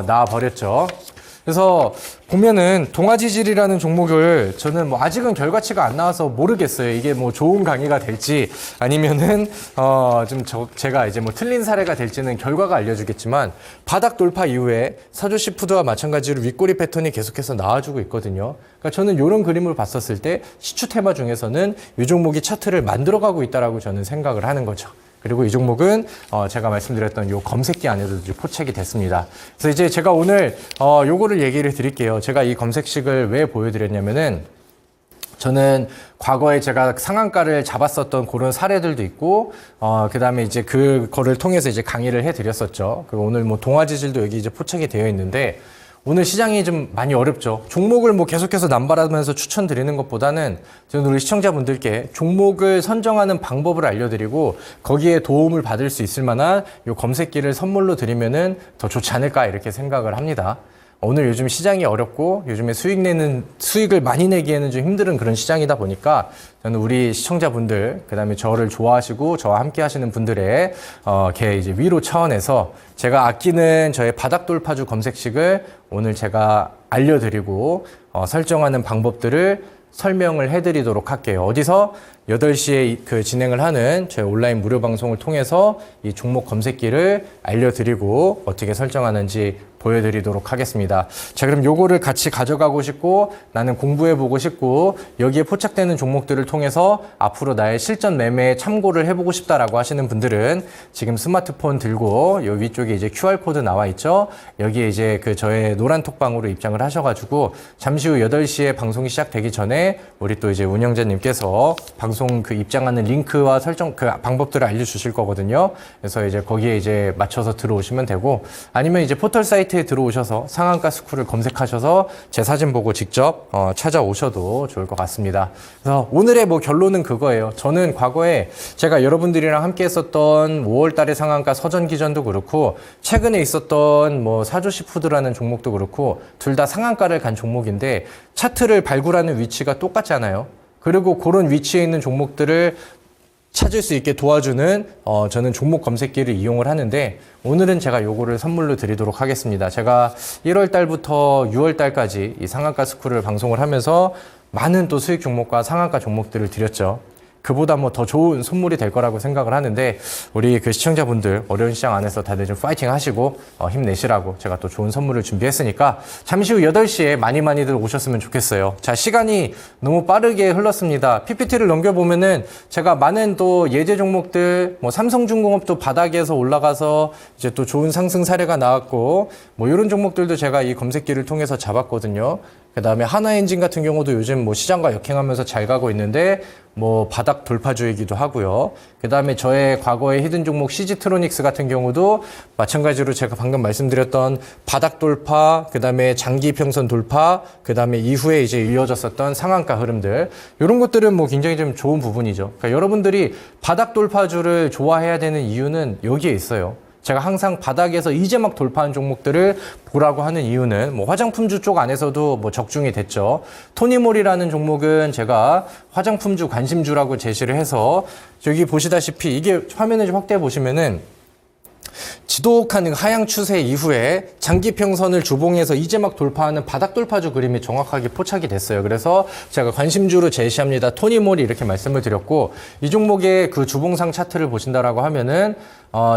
나와버렸죠. 그래서 보면은 동아지질이라는 종목을 저는 뭐 아직은 결과치가 안 나와서 모르겠어요. 이게 뭐 좋은 강의가 될지 아니면은 제가 이제 뭐 틀린 사례가 될지는 결과가 알려주겠지만 바닥 돌파 이후에 사조시푸드와 마찬가지로 윗꼬리 패턴이 계속해서 나와주고 있거든요. 그러니까 저는 이런 그림을 봤었을 때 시추 테마 중에서는 이 종목이 차트를 만들어가고 있다라고 저는 생각을 하는 거죠. 그리고 이 종목은 제가 말씀드렸던 요 검색기 안에도 포착이 됐습니다. 그래서 이제 제가 오늘 요거를 얘기를 드릴게요. 제가 이 검색식을 왜 보여드렸냐면은 저는 과거에 제가 상한가를 잡았었던 그런 사례들도 있고, 그 다음에 이제 그거를 통해서 이제 강의를 해드렸었죠. 그리고 오늘 뭐 동아지질도 여기 이제 포착이 되어 있는데, 오늘 시장이 좀 많이 어렵죠. 종목을 뭐 계속해서 남발하면서 추천드리는 것보다는 저는 우리 시청자분들께 종목을 선정하는 방법을 알려드리고 거기에 도움을 받을 수 있을 만한 요 검색기를 선물로 드리면은 더 좋지 않을까 이렇게 생각을 합니다. 오늘 요즘 시장이 어렵고 요즘에 수익을 많이 내기에는 좀 힘든 그런 시장이다 보니까 저는 우리 시청자분들, 그 다음에 저를 좋아하시고 저와 함께 하시는 분들의, 이제 위로 차원에서 제가 아끼는 저의 바닥 돌파주 검색식을 오늘 제가 알려드리고, 설정하는 방법들을 설명을 해드리도록 할게요. 어디서? 8시에 진행을 하는 저희 온라인 무료 방송을 통해서 이 종목 검색기를 알려드리고 어떻게 설정하는지 보여드리도록 하겠습니다. 자, 그럼 요거를 같이 가져가고 싶고 나는 공부해보고 싶고 여기에 포착되는 종목들을 통해서 앞으로 나의 실전 매매에 참고를 해보고 싶다라고 하시는 분들은 지금 스마트폰 들고 요 위쪽에 이제 QR코드 나와 있죠. 여기에 이제 저의 노란 톡방으로 입장을 하셔가지고 잠시 후 8시에 방송이 시작되기 전에 우리 또 이제 운영자님께서 방송 입장하는 링크와 설정 방법들을 알려주실 거거든요. 그래서 이제 거기에 이제 맞춰서 들어오시면 되고 아니면 이제 포털 사이트에 들어오셔서 상한가 스쿨을 검색하셔서 제 사진 보고 직접 찾아오셔도 좋을 것 같습니다. 그래서 오늘의 뭐 결론은 그거예요. 저는 과거에 제가 여러분들이랑 함께 했었던 5월 달에 상한가 서전 기전도 그렇고 최근에 있었던 뭐 사조시푸드라는 종목도 그렇고 둘 다 상한가를 간 종목인데 차트를 발굴하는 위치가 똑같잖아요. 그리고 그런 위치에 있는 종목들을 찾을 수 있게 도와주는 저는 종목 검색기를 이용을 하는데 오늘은 제가 요거를 선물로 드리도록 하겠습니다. 제가 1월 달부터 6월 달까지 이 상한가 스쿨을 방송을 하면서 많은 또 수익 종목과 상한가 종목들을 드렸죠. 그보다 뭐 더 좋은 선물이 될 거라고 생각을 하는데 우리 시청자분들 어려운 시장 안에서 다들 좀 파이팅 하시고 힘내시라고 제가 또 좋은 선물을 준비했으니까 잠시 후 8시에 많이들 오셨으면 좋겠어요. 자, 시간이 너무 빠르게 흘렀습니다. PPT를 넘겨보면은 제가 많은 또 예제 종목들 뭐 삼성중공업도 바닥에서 올라가서 이제 또 좋은 상승 사례가 나왔고 뭐 이런 종목들도 제가 이 검색기를 통해서 잡았거든요. 그 다음에 하나엔진 같은 경우도 요즘 뭐 시장과 역행하면서 잘 가고 있는데 뭐 바닥 돌파주이기도 하고요. 그 다음에 저의 과거의 히든 종목 CG트로닉스 같은 경우도 마찬가지로 제가 방금 말씀드렸던 바닥 돌파, 그 다음에 장기 평선 돌파, 그 다음에 이후에 이제 이어졌었던 상한가 흐름들 이런 것들은 뭐 굉장히 좀 좋은 부분이죠. 그러니까 여러분들이 바닥 돌파주를 좋아해야 되는 이유는 여기에 있어요. 제가 항상 바닥에서 이제 막 돌파한 종목들을 보라고 하는 이유는 뭐 화장품주 쪽 안에서도 뭐 적중이 됐죠. 토니몰이라는 종목은 제가 화장품주 관심주라고 제시를 해서 여기 보시다시피 이게 화면을 좀 확대해 보시면은 지독한 하향 추세 이후에 장기 평선을 주봉해서 이제 막 돌파하는 바닥 돌파주 그림이 정확하게 포착이 됐어요. 그래서 제가 관심주로 제시합니다. 토니몰이 이렇게 말씀을 드렸고 이 종목의 그 주봉상 차트를 보신다라고 하면은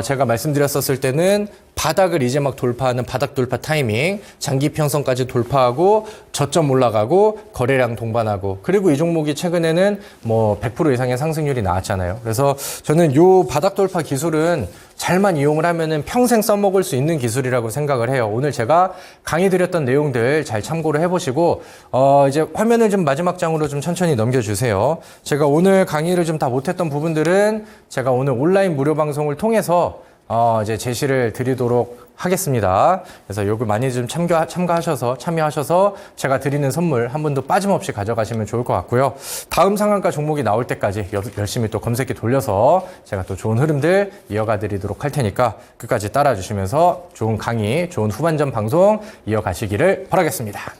제가 말씀드렸었을 때는 바닥을 이제 막 돌파하는 바닥 돌파 타이밍, 장기 평선까지 돌파하고 저점 올라가고 거래량 동반하고 그리고 이 종목이 최근에는 뭐 100% 이상의 상승률이 나왔잖아요. 그래서 저는 요 바닥 돌파 기술은 잘만 이용을 하면은 평생 써먹을 수 있는 기술이라고 생각을 해요. 오늘 제가 강의 드렸던 내용들 잘 참고를 해보시고 이제 화면을 좀 마지막 장으로 좀 천천히 넘겨주세요. 제가 오늘 강의를 좀 다 못했던 부분들은 제가 오늘 온라인 무료 방송을 통해서 이제 제시를 드리도록 하겠습니다. 그래서 요거 많이 좀 참여하셔서 제가 드리는 선물 한 분도 빠짐없이 가져가시면 좋을 것 같고요. 다음 상한가 종목이 나올 때까지 열심히 또 검색기 돌려서 제가 또 좋은 흐름들 이어가 드리도록 할 테니까 끝까지 따라 주시면서 좋은 강의, 좋은 후반전 방송 이어가시기를 바라겠습니다.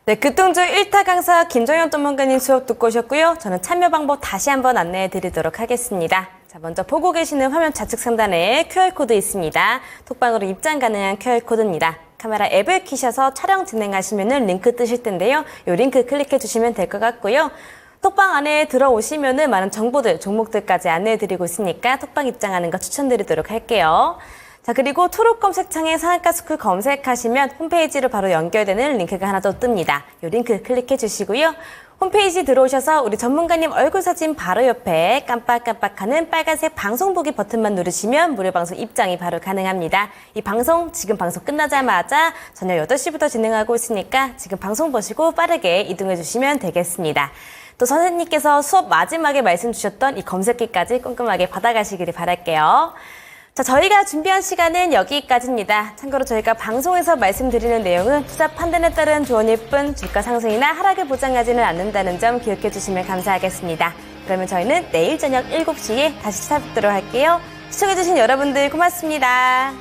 네, 급등주 1타 강사 김정현 전문가님 수업 듣고 오셨고요. 저는 참여 방법 다시 한번 안내해 드리도록 하겠습니다. 자, 먼저 보고 계시는 화면 좌측 상단에 QR코드 있습니다. 톡방으로 입장 가능한 QR코드입니다. 카메라 앱을 키셔서 촬영 진행하시면 링크 뜨실 텐데요. 이 링크 클릭해 주시면 될 것 같고요. 톡방 안에 들어오시면 많은 정보들, 종목들까지 안내해 드리고 있으니까 톡방 입장하는 거 추천드리도록 할게요. 자, 그리고 초록 검색창에 상한가 스쿨 검색하시면 홈페이지로 바로 연결되는 링크가 하나 더 뜹니다. 이 링크 클릭해 주시고요. 홈페이지 들어오셔서 우리 전문가님 얼굴 사진 바로 옆에 깜빡깜빡하는 빨간색 방송 보기 버튼만 누르시면 무료 방송 입장이 바로 가능합니다. 이 방송 지금 방송 끝나자마자 저녁 8시부터 진행하고 있으니까 지금 방송 보시고 빠르게 이동해 주시면 되겠습니다. 또 선생님께서 수업 마지막에 말씀 주셨던 이 검색기까지 꼼꼼하게 받아가시기를 바랄게요. 자, 저희가 준비한 시간은 여기까지입니다. 참고로 저희가 방송에서 말씀드리는 내용은 투자 판단에 따른 조언일 뿐 주가 상승이나 하락을 보장하지는 않는다는 점 기억해 주시면 감사하겠습니다. 그러면 저희는 내일 저녁 7시에 다시 찾아뵙도록 할게요. 시청해 주신 여러분들 고맙습니다.